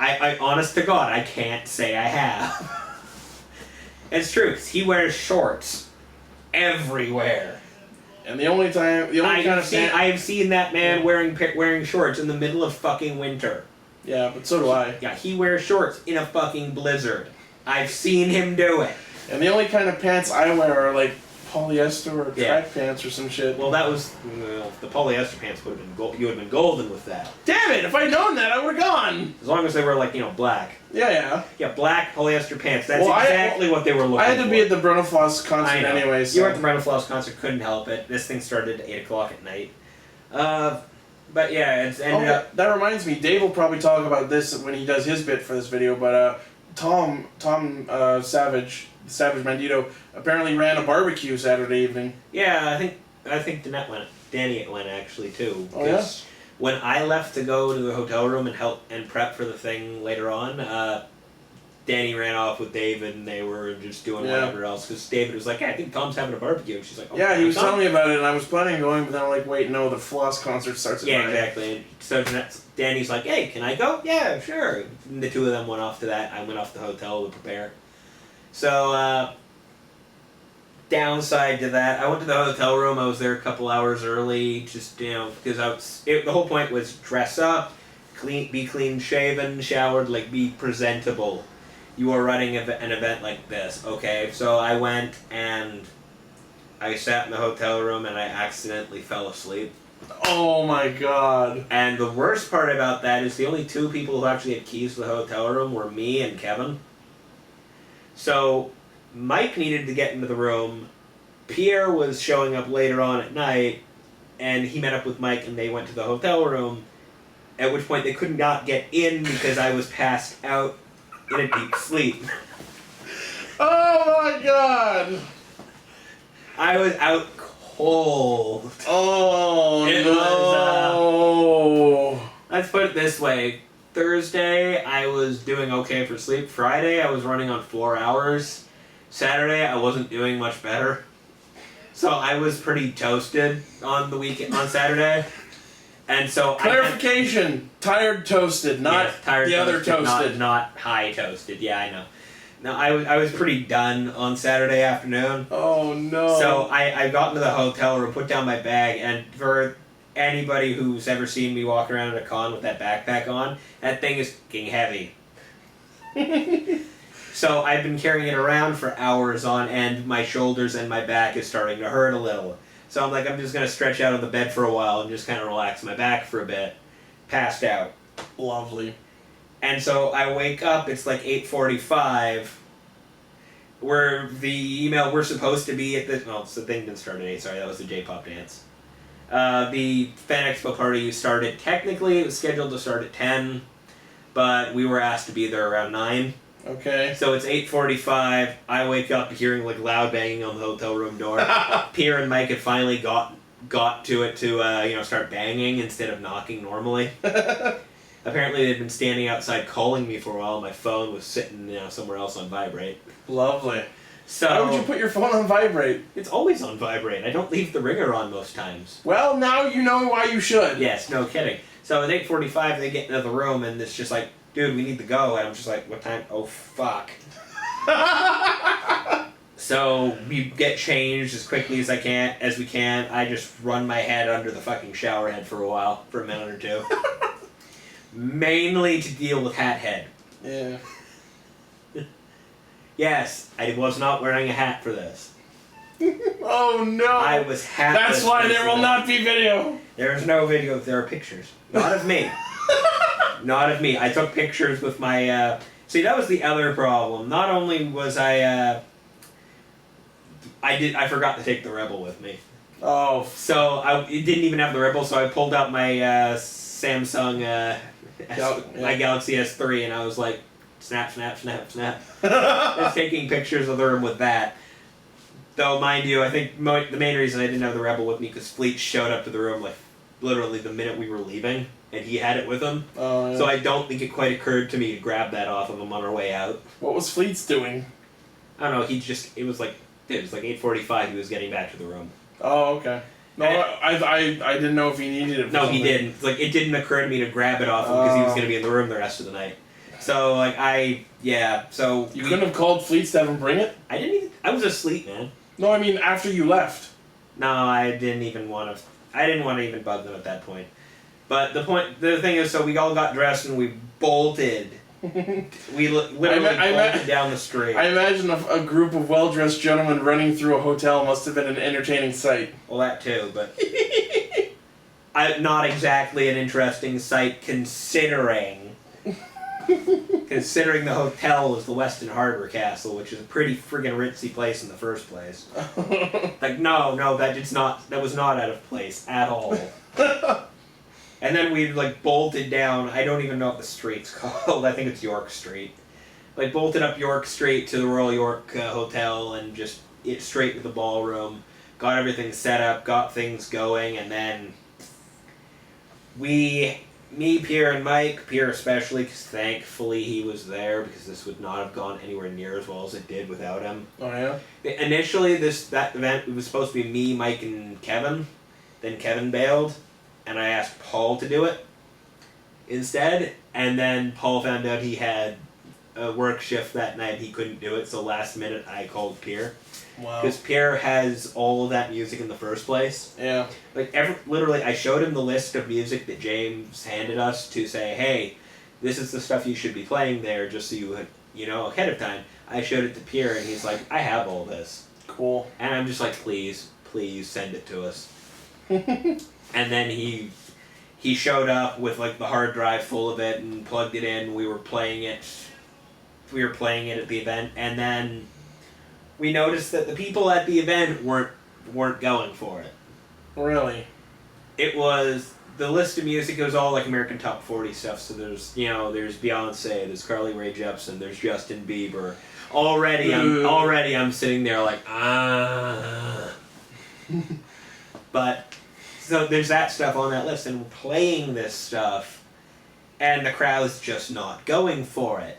I honest to God, I can't say I have. It's true, 'cause he wears shorts everywhere. And the only kind of I have seen that man wearing shorts in the middle of fucking winter. Yeah, but so do I. Yeah, he wears shorts in a fucking blizzard. I've seen him do it. And the only kind of pants I wear are like polyester or track pants or some shit. Well, the polyester pants would have been you would have been golden with that. Damn it! If I'd known that, I would have gone. As long as they were like black. Yeah. Yeah, black polyester pants. That's exactly what they were looking for. I had to be at the Brunofloss concert anyway. So. You were at the Brunofloss concert, couldn't help it. This thing started at 8 o'clock at night. But yeah, it's ended up. That reminds me, Dave will probably talk about this when he does his bit for this video. But Tom Savage Bandito apparently ran a barbecue Saturday evening. Yeah, I think Danny went actually too. Oh yeah. When I left to go to the hotel room and help and prep for the thing later on, Danny ran off with David and they were just doing whatever else. Because David was like, hey, I think Tom's having a barbecue. And she's like, oh, yeah, he was telling me about it and I was planning on going, but then I'm like, wait, no, the Floss concert starts at 9. Exactly. And so Danny's like, hey, can I go? Yeah, sure. And the two of them went off to that. I went off to the hotel to prepare. So, downside to that, I went to the hotel room. I was there a couple hours early, just because the whole point was dress up, be clean shaven, showered, like be presentable. You are running an event like this, okay? So I went and I sat in the hotel room and I accidentally fell asleep. Oh my god! And the worst part about that is the only two people who actually had keys to the hotel room were me and Kevin. So Mike needed to get into the room. Pierre was showing up later on at night, and he met up with Mike, and they went to the hotel room, at which point they could not get in because I was passed out in a deep sleep. Oh my god! I was out cold. Oh no! Let's put it this way. Thursday, I was doing okay for sleep. Friday, I was running on 4 hours. Saturday, I wasn't doing much better. So I was pretty toasted on Saturday. And so clarification, tired toasted, not tired the other toasted. Not high toasted. Yeah, I know. No, I was pretty done on Saturday afternoon. Oh no. So I got into the hotel room, put down my bag, and for anybody who's ever seen me walk around at a con with that backpack on, that thing is fucking heavy. So I've been carrying it around for hours on end. My shoulders and my back is starting to hurt a little. So I'm like, I'm just going to stretch out on the bed for a while and just kind of relax my back for a bit. Passed out. Lovely. And so I wake up, it's like 8:45, where the email we're supposed to be at the... Well, the thing didn't start at 8, sorry, that was the J-pop dance. The Fan Expo party started, technically it was scheduled to start at 10, but we were asked to be there around 9. Okay. So it's 8:45, I wake up hearing like loud banging on the hotel room door. Pierre and Mike had finally got to it to start banging instead of knocking normally. Apparently, they'd been standing outside calling me for a while. My phone was sitting somewhere else on vibrate. Lovely. So Why would you put your phone on vibrate? It's always on vibrate. I don't leave the ringer on most times. Well, now you know why you should. Yes, no kidding. So at 8:45, they get into the room, and it's just like, dude, we need to go. And I'm just like, what time? Oh, fuck. So we get changed as quickly as we can. I just run my head under the fucking shower head for a while, for a minute or two. Mainly to deal with hat head. Yeah. Yes, I was not wearing a hat for this. Oh no! I was hatless. That's why there will not be video. There is no video. There are pictures. Not of me. Not of me. I took pictures with my. See, that was the other problem. Not only was I forgot to take the Rebel with me. Oh. So it didn't even have the Rebel. So I pulled out my Samsung, my Galaxy S3, and I was like, snap, snap, snap, snap. Just taking pictures of the room with that. Though, mind you, I think the main reason I didn't have the Rebel with me because Fleet showed up to the room like literally the minute we were leaving, and he had it with him. Oh, yeah. So I don't think it quite occurred to me to grab that off of him on our way out. What was Fleet's doing? I don't know. It was like 8:45. He was getting back to the room. Oh, okay. No, I didn't know if he needed it. No, he didn't. It's like it didn't occur to me to grab it off him because he was going to be in the room the rest of the night. So so you couldn't have called Fleets to have him bring it. I didn't even. I was asleep, man. No, I mean after you left. No, I didn't even want to. I didn't want to even bug them at that point. But the thing is, so we all got dressed and we bolted. We literally bolted down the street. I imagine a group of well-dressed gentlemen running through a hotel must have been an entertaining sight. Well, that too, but not exactly an interesting sight considering the hotel was the Weston Harbor Castle, which is a pretty friggin' ritzy place in the first place. Like, no, that was not out of place at all. And then we bolted down. I don't even know what the street's called. I think it's York Street. Bolted up York Street to the Royal York Hotel and just straight to the ballroom. Got everything set up, got things going, and then me, Pierre, and Mike, Pierre especially, because thankfully he was there, because this would not have gone anywhere near as well as it did without him. Oh, yeah? Initially, that event, it was supposed to be me, Mike, and Kevin. Then Kevin bailed, and I asked Paul to do it instead, and then Paul found out he had a work shift that night, he couldn't do it, so last minute I called Pierre. Wow. Because Pierre has all of that music in the first place. Yeah. Literally, I showed him the list of music that James handed us to say, hey, this is the stuff you should be playing there, just so you know ahead of time. I showed it to Pierre, and he's like, I have all this. Cool. And I'm just like, please send it to us. And then he showed up with the hard drive full of it and plugged it in. We were playing it at the event, and then we noticed that the people at the event weren't going for it. Really? It was the list of music. It was all American Top 40 stuff. So there's Beyonce, there's Carly Rae Jepsen, there's Justin Bieber. Already I'm sitting there But so there's that stuff on that list, and we're playing this stuff, and the crowd's just not going for it.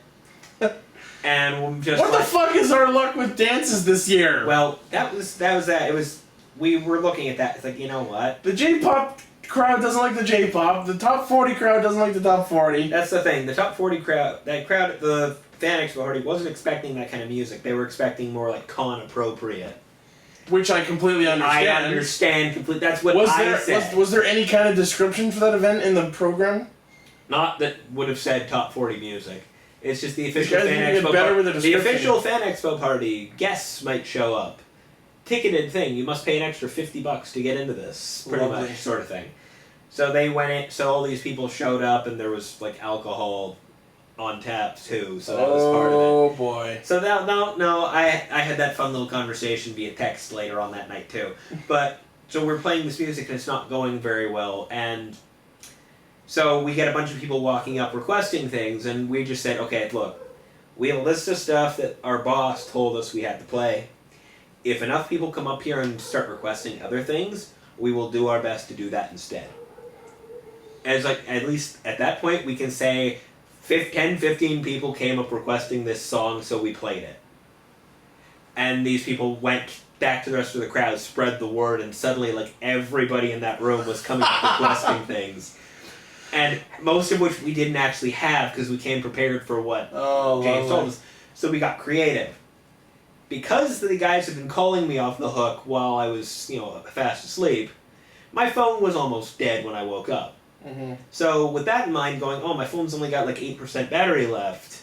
And we're just what the fuck is our luck with dances this year? Well, that was that. It was we were looking at that. It's you know what? The J-pop crowd doesn't like the J-pop. The top 40 crowd doesn't like the top 40. That's the thing. The top 40 crowd, that crowd at the Fan Expo party wasn't expecting that kind of music. They were expecting more con appropriate. Which I completely understand. I understand completely. That's what I said. Was there any kind of description for that event in the program? Not that would have said top 40 music. It's just the official Fan Expo the official Fan Expo party. Guests might show up. Ticketed thing. You must pay an extra $50 to get into this. Pretty much, sort of thing. So they went in. So all these people showed up, and there was alcohol on tap too. So that was part of it. Oh boy. So no. I had that fun little conversation via text later on that night too. But so we're playing this music, and it's not going very well, and so we get a bunch of people walking up requesting things, and we just said, okay, look, we have a list of stuff that our boss told us we had to play. If enough people come up here and start requesting other things, we will do our best to do that instead. as like at least at that point we can say 10, 15 people came up requesting this song, so we played it. And these people went back to the rest of the crowd, spread the word, and suddenly like everybody in that room was coming up requesting things. And most of which we didn't actually have because we came prepared for what James told us. So we got creative. Because the guys had been calling me off the hook while I was, fast asleep, my phone was almost dead when I woke up. Mm-hmm. So with that in mind, going, my phone's only got like 8% battery left.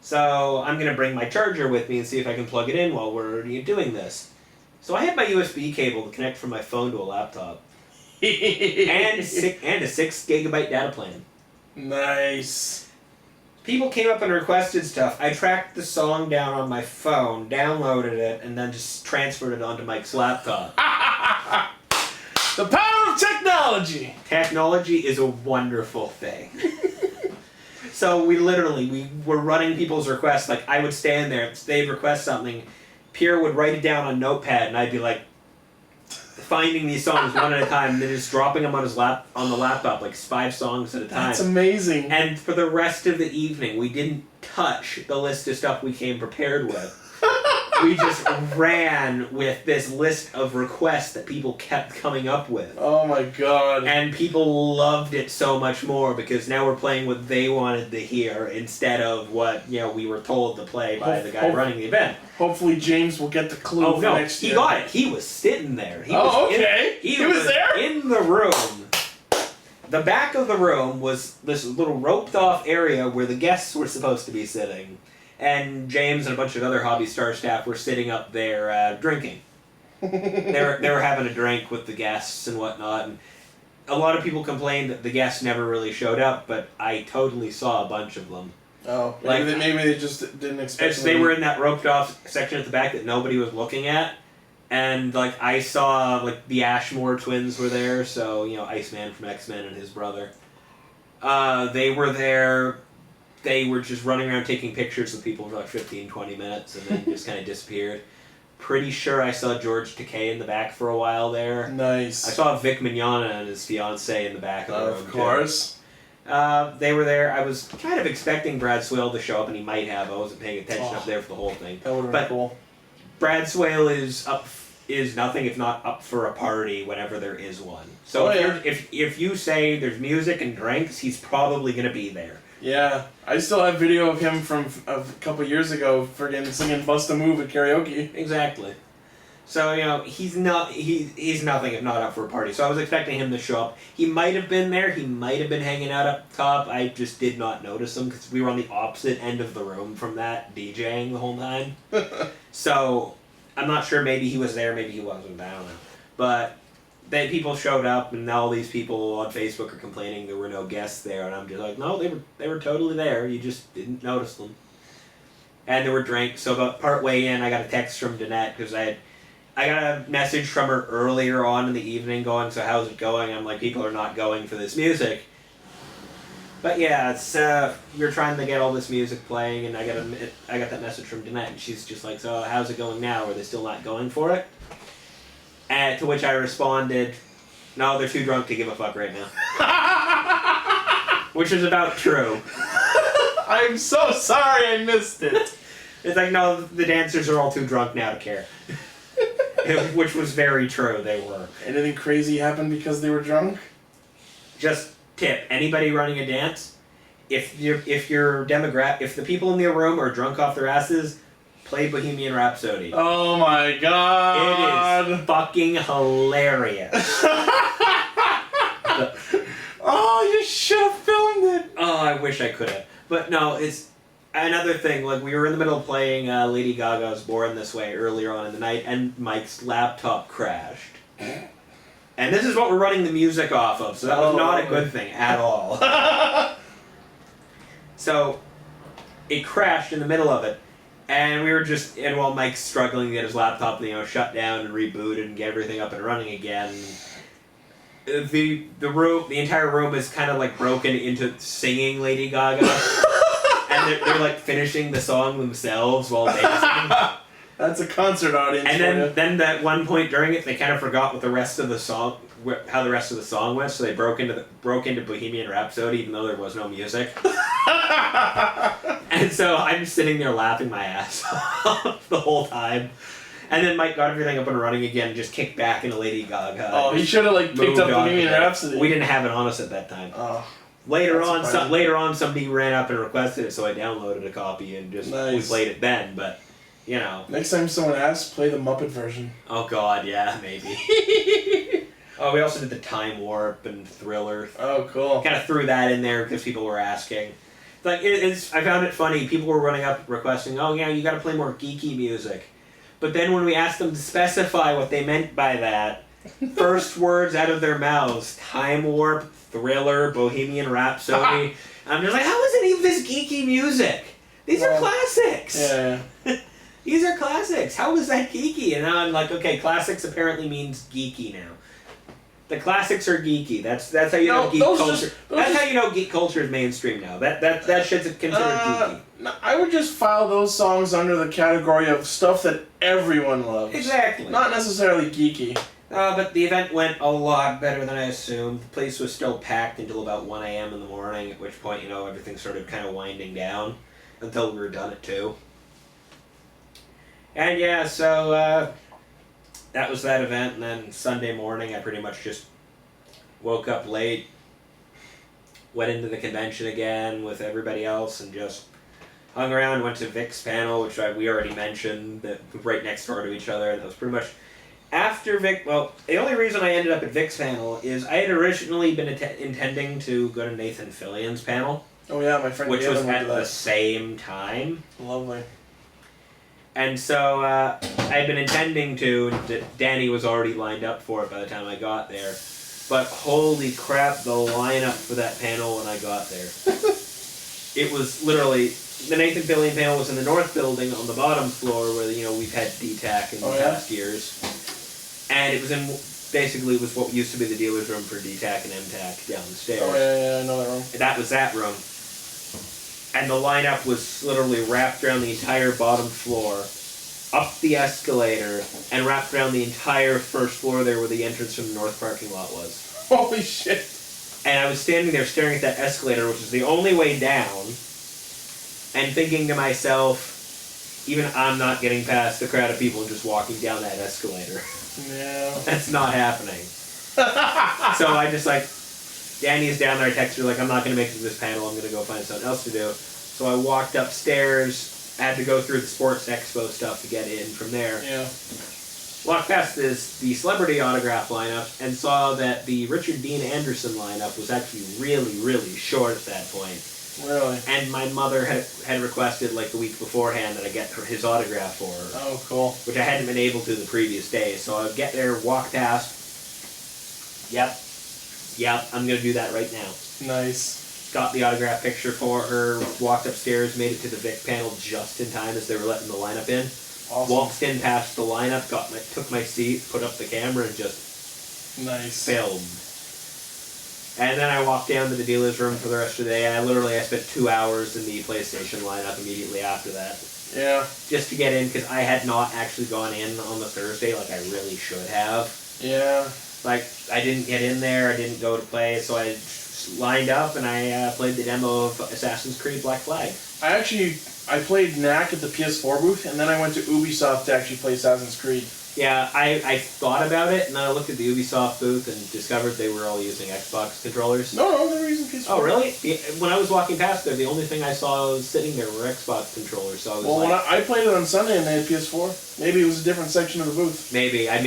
So I'm going to bring my charger with me and see if I can plug it in while we're doing this. So I had my USB cable to connect from my phone to a laptop. and a 6 gigabyte data plan. Nice. People came up and requested stuff. I tracked the song down on my phone, downloaded it, and then just transferred it onto Mike's laptop. The power of technology! Technology is a wonderful thing. So we were running people's requests. Like, I would stand there, they'd request something, Pierre would write it down on Notepad, and I'd be like, finding these songs one at a time and then just dropping them on the laptop, like 5 songs at a time. That's amazing. And for the rest of the evening, we didn't touch the list of stuff we came prepared with. We just ran with this list of requests that people kept coming up with. Oh my god. And people loved it so much more because now we're playing what they wanted to hear instead of what we were told to play by the guy running the event. Hopefully James will get the clue for next year. He got it. He was sitting there. He was there? In the room. The back of the room was this little roped off area where the guests were supposed to be sitting. And James and a bunch of other Hobby Star staff were sitting up there drinking. They were having a drink with the guests and whatnot. And a lot of people complained that the guests never really showed up, but I totally saw a bunch of them. Oh, maybe they just didn't expect. They were in that roped off section at the back that nobody was looking at. And I saw the Ashmore twins were there, so Iceman from X-Men and his brother. They were there. They were just running around taking pictures with people for 15, 20 minutes and then just kind of disappeared. Pretty sure I saw George Takei in the back for a while there. Nice. I saw Vic Mignogna and his fiancée in the back of the room. Of course. They were there. I was kind of expecting Brad Swale to show up, and he might have. I wasn't paying attention up there for the whole thing. That would have been cool. Brad Swale is nothing if not up for a party whenever there is one. So if you say there's music and drinks, he's probably going to be there. Yeah, I still have video of him from a couple years ago, friggin' singing "Bust a Move" at karaoke. Exactly. So he's nothing if not up for a party. So I was expecting him to show up. He might have been there. He might have been hanging out up top. I just did not notice him because we were on the opposite end of the room from that, DJing the whole time. So I'm not sure. Maybe he was there. Maybe he wasn't. I don't know. But people showed up, and all these people on Facebook are complaining there were no guests there, and I'm just like, no, they were totally there. You just didn't notice them. And there were drinks. So about part way in, I got a text from Danette because I got a message from her earlier on in the evening going, so how's it going? I'm like, people are not going for this music. But yeah, it's we're trying to get all this music playing, and I got that message from Danette, and she's just like, so how's it going now? Are they still not going for it? And to which I responded, no, they're too drunk to give a fuck right now. Which is about true. I'm so sorry I missed it. It's like, no, the dancers are all too drunk now to care. Which was very true, they were. Anything crazy happened because they were drunk? Just tip, anybody running a dance, if the people in the room are drunk off their asses, play Bohemian Rhapsody. Oh my god! It is fucking hilarious. Oh, you should have filmed it! Oh, I wish I could have. But no, it's another thing. We were in the middle of playing Lady Gaga's Born This Way earlier on in the night, and Mike's laptop crashed. And this is what we're running the music off of, so that was not a good thing at all. So, it crashed in the middle of it. And we were while Mike's struggling to get his laptop, shut down and rebooted and get everything up and running again, the entire room is kind of broken into singing Lady Gaga, and they're finishing the song themselves while dancing. That's a concert audience. And then at one point during it, they kind of forgot what the rest of the song how the rest of the song went, so they broke into Bohemian Rhapsody even though there was no music. And so I'm sitting there laughing my ass off the whole time. And then Mike got everything up and running again and just kicked back into Lady Gaga. Oh, he should have like picked up Bohemian Rhapsody. We didn't have it on us at that time. Oh, later on, somebody ran up and requested it, so I downloaded a copy and just we played it then. But you know, next time someone asks, play the Muppet version. Oh God, yeah, maybe. Oh, we also did the Time Warp and Thriller. Oh, cool. Kind of threw that in there because people were asking. Like I found it funny. People were running up requesting, "Oh yeah, you got to play more geeky music." But then when we asked them to specify what they meant by that, first words out of their mouths: Time Warp, Thriller, Bohemian Rhapsody. I'm just like, how is any of this geeky music? These are classics. Yeah. These are classics. How is that geeky? And now I'm like, okay, classics apparently means geeky now. The classics are geeky. That's how you know geek culture. How you know geek culture is mainstream now. That shit's considered geeky. No, I would just file those songs under the category of stuff that everyone loves. Exactly. Not necessarily geeky. But the event went a lot better than I assumed. The place was still packed until about 1 a.m. in the morning, at which point, everything started kind of winding down until we were done at 2. And yeah, so that was that event, and then Sunday morning I pretty much just woke up late, went into the convention again with everybody else, and just hung around, went to Vic's panel, which we already mentioned, that right next door to each other, and that was pretty much after Vic. Well, the only reason I ended up at Vic's panel is I had originally been intending to go to Nathan Fillion's panel. Oh yeah, my friend. Which was at the same time. Lovely. And so I had been intending to. Danny was already lined up for it by the time I got there. But holy crap, the lineup for that panel when I got there. It was literally, the Nathan Fillion panel was in the North Building on the bottom floor where, we've had DTAC in the past years. And it was basically it was what used to be the dealer's room for DTAC and MTAC down the stairs. Oh yeah, I know that room. And that was that room. And the lineup was literally wrapped around the entire bottom floor, up the escalator, and wrapped around the entire first floor there where the entrance from the north parking lot was. Holy shit. And I was standing there staring at that escalator, which was the only way down, and thinking to myself, even I'm not getting past the crowd of people and just walking down that escalator. Yeah. That's not happening. So I just Danny's down there, I texted her I'm not going to make it to this panel, I'm going to go find something else to do. So I walked upstairs, had to go through the Sports Expo stuff to get in from there. Yeah. Walked past the celebrity autograph lineup and saw that the Richard Dean Anderson lineup was actually really, really short at that point. Really? And my mother had requested the week beforehand that I get his autograph for her. Oh, cool. Which I hadn't been able to the previous day. So I'd get there, walk past. Yep, I'm going to do that right now. Nice. Got the autograph picture for her, walked upstairs, made it to the Vic panel just in time as they were letting the lineup in. Awesome. Walked in past the lineup, took my seat, put up the camera, and just filmed. And then I walked down to the dealer's room for the rest of the day. I spent 2 hours in the PlayStation lineup immediately after that. Yeah. Just to get in, because I had not actually gone in on the Thursday like I really should have. Yeah. I didn't get in there, I didn't go to play, so I lined up and I played the demo of Assassin's Creed Black Flag. I played NAC at the PS4 booth, and then I went to Ubisoft to actually play Assassin's Creed. Yeah, I thought about it, and then I looked at the Ubisoft booth and discovered they were all using Xbox controllers. No, they were using PS4. Oh, really? When I was walking past there, the only thing I saw sitting there were Xbox controllers, so I was when I played it on Sunday and they had PS4, maybe it was a different section of the booth. Maybe I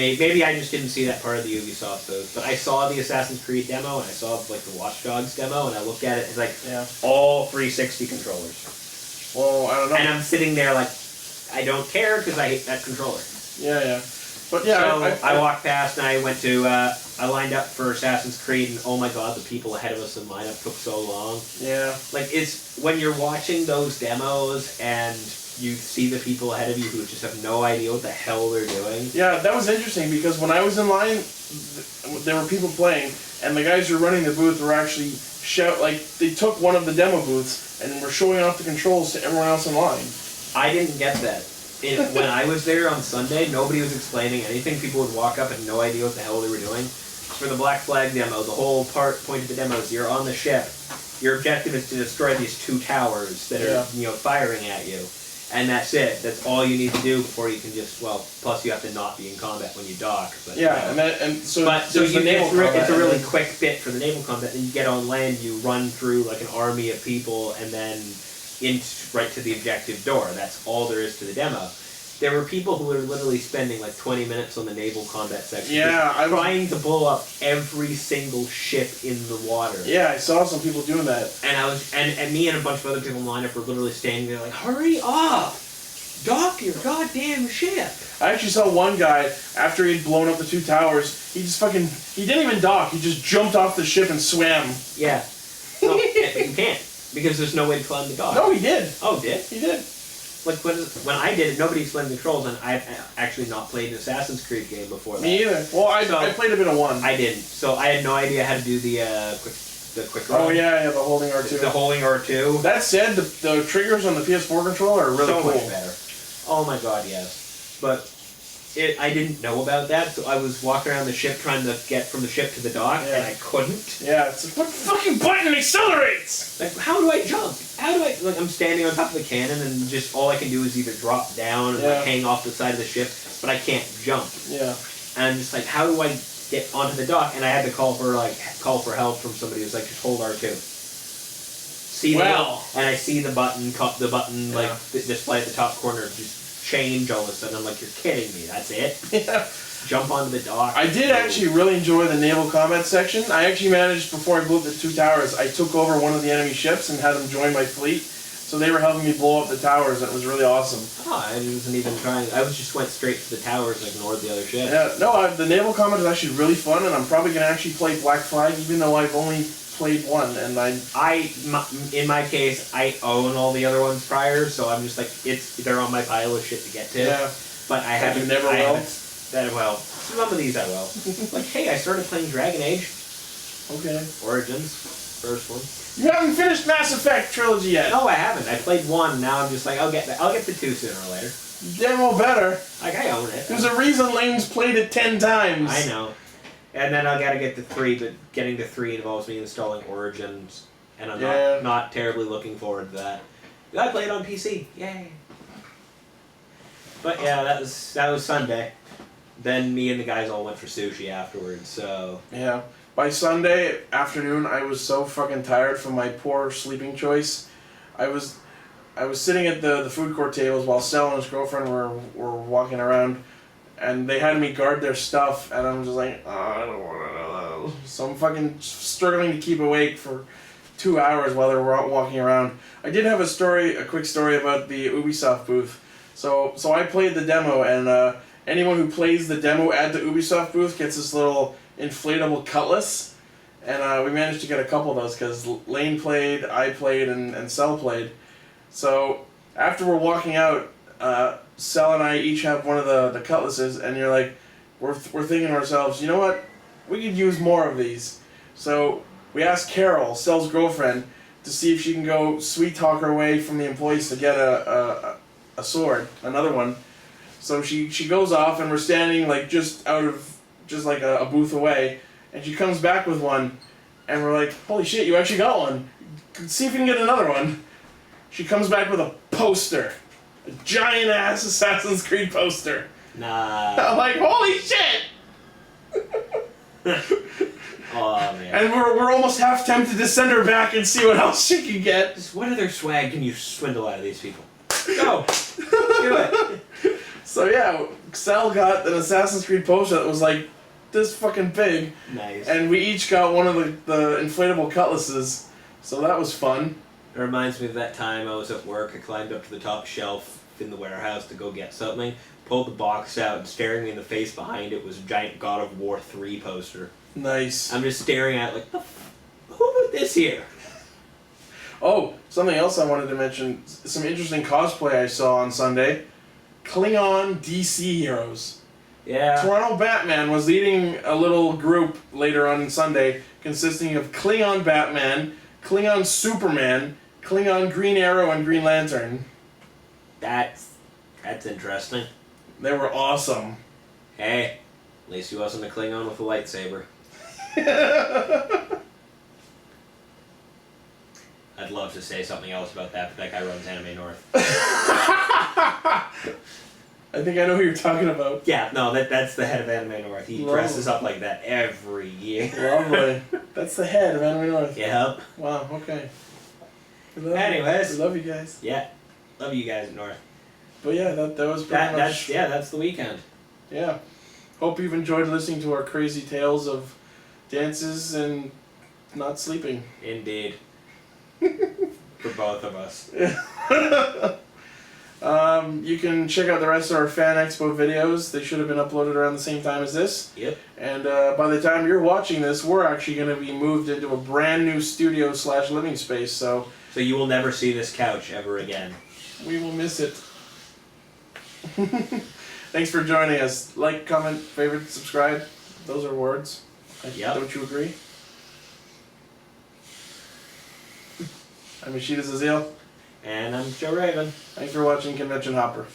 just didn't see that part of the Ubisoft booth. But I saw the Assassin's Creed demo, and I saw the Watch Dogs demo, and I looked at it, it's all 360 controllers. Well, I don't know. And I'm sitting there I don't care because I hate that controller. Yeah. But yeah, so I walked past and I went to, I lined up for Assassin's Creed, and oh my god, the people ahead of us in lineup took so long. Yeah. It's when you're watching those demos and you see the people ahead of you who just have no idea what the hell they're doing. Yeah, that was interesting because when I was in line, there were people playing, and the guys who were running the booth were actually they took one of the demo booths and were showing off the controls to everyone else in line. I didn't get that. When I was there on Sunday, nobody was explaining anything. People would walk up and no idea what the hell they were doing. for the Black Flag demo, the whole point of the demo is you're on the ship. Your objective is to destroy these 2 towers that are firing at you, and that's it. That's all you need to do before you can just Plus you have to not be in combat when you dock. But, so it's a really quick bit for the naval combat. Then you get on land, you run through like an army of people, and then right to the objective door. That's all there is to the demo. There were people who were literally spending like 20 minutes on the naval combat section. Trying to blow up every single ship in the water. Yeah, I saw some people doing that. And me and a bunch of other people in the lineup were literally standing there like, hurry up! Dock your goddamn ship! I actually saw one guy, after he'd blown up the 2 towers, he didn't even dock, he just jumped off the ship and swam. Yeah. No, you can't, because there's no way to climb the dock. No, he did. Oh, did? He did. Like when I did it, nobody explained the controls, and I've actually not played an Assassin's Creed game before that. Me either. Well, I played a bit of 1. I didn't, so I had no idea how to do the quick run. Oh yeah, the holding R2. The holding R2. That said, the triggers on the PS4 controller are really cool. So much better. Oh my god, yes. But I didn't know about that, so I was walking around the ship trying to get from the ship to the dock, and I couldn't. Yeah, it's like, what fucking button accelerates? Like, how do I jump? I'm standing on top of the cannon, and just all I can do is either drop down and hang off the side of the ship, but I can't jump. Yeah. And I'm just like, how do I get onto the dock? And I had to call for help from somebody who's like, just hold R2. And I see the button display at the top corner just change all of a sudden. I'm like, you're kidding me. That's it? Yeah. Jump onto the dock. I did actually really enjoy the naval combat section. I actually managed, before I blew up the 2 towers, I took over one of the enemy ships and had them join my fleet. So they were helping me blow up the towers, and it was really awesome. Oh, I wasn't even trying. I just went straight to the towers and ignored the other ships. Yeah, no, the naval combat is actually really fun, and I'm probably going to actually play Black Flag, even though I've only played 1, and in my case, I own all the other ones prior, so I'm just like, they're on my pile of shit to get to. Yeah. But I haven't. You never will? Some of these I will. Like, hey, I started playing Dragon Age. Okay. Origins, first one. You haven't finished Mass Effect Trilogy yet. No, I haven't. I played 1, now I'm just like, I'll get the 2 sooner or later. Demo better. Like, I own it. There's a reason Lane's played it 10 times. I know. And then I gotta get to 3, but getting to 3 involves me installing Origins, and I'm not terribly looking forward to that. I played on PC, yay! But yeah, that was Sunday. Then me and the guys all went for sushi afterwards. So yeah, by Sunday afternoon, I was so fucking tired from my poor sleeping choice. I was sitting at the food court tables while Sal and his girlfriend were walking around. And they had me guard their stuff, and I'm just like, oh, I don't want to know. So I'm fucking struggling to keep awake for 2 hours while they're walking around. I did have a quick story about the Ubisoft booth. So I played the demo, and anyone who plays the demo at the Ubisoft booth gets this little inflatable cutlass. And we managed to get a couple of those, because Lane played, I played, and Sal played. So after we're walking out, Sal and I each have one of the cutlasses, and you're like, we're thinking to ourselves, you know what, we could use more of these. So we asked Carol, Sal's girlfriend, to see if she can go sweet talk her way from the employees to get a sword, another one. So she goes off, and we're standing like just like a booth away, and she comes back with one, and we're like, holy shit, you actually got one. See if you can get another one. She comes back with a poster. A giant-ass Assassin's Creed poster. Nah. I'm like, holy shit! Oh, man. And we're almost half tempted to send her back and see what else she can get. Just what other swag can you swindle out of these people? Go! Do it! So yeah, Sal got an Assassin's Creed poster that was like this fucking big. Nice. And we each got one of the inflatable cutlasses. So that was fun. It reminds me of that time I was at work. I climbed up to the top shelf in the warehouse to go get something, pulled the box out, and staring me in the face behind it was a giant God of War 3 poster. Nice. I'm just staring at it like, who put this here? Oh, something else I wanted to mention. Some interesting cosplay I saw on Sunday. Klingon DC heroes. Yeah. Toronto Batman was leading a little group later on Sunday consisting of Klingon Batman, Klingon Superman, Klingon Green Arrow, and Green Lantern. That's interesting. They were awesome. Hey, at least he wasn't a Klingon with a lightsaber. I'd love to say something else about that, but that guy runs Anime North. I think I know who you're talking about. Yeah, no, that's the head of Anime North. He Lovely. dresses up like that every year. Lovely. That's the head of Anime North. Yep. Wow, okay. We love Anyways. we love you guys. Yeah. Love you guys at North. But yeah, that was pretty much... That's the weekend. Yeah. Hope you've enjoyed listening to our crazy tales of dances and not sleeping. Indeed. For both of us. You can check out the rest of our Fan Expo videos. They should have been uploaded around the same time as this. Yep. And by the time you're watching this, we're actually going to be moved into a brand new studio / living space. So you will never see this couch ever again. we will miss it. Thanks for joining us. Like, comment, favorite, subscribe. Those are words. Yep. Don't you agree? I'm Ichida Zazil. And I'm Joe Raven. Thanks for watching Convention Hopper.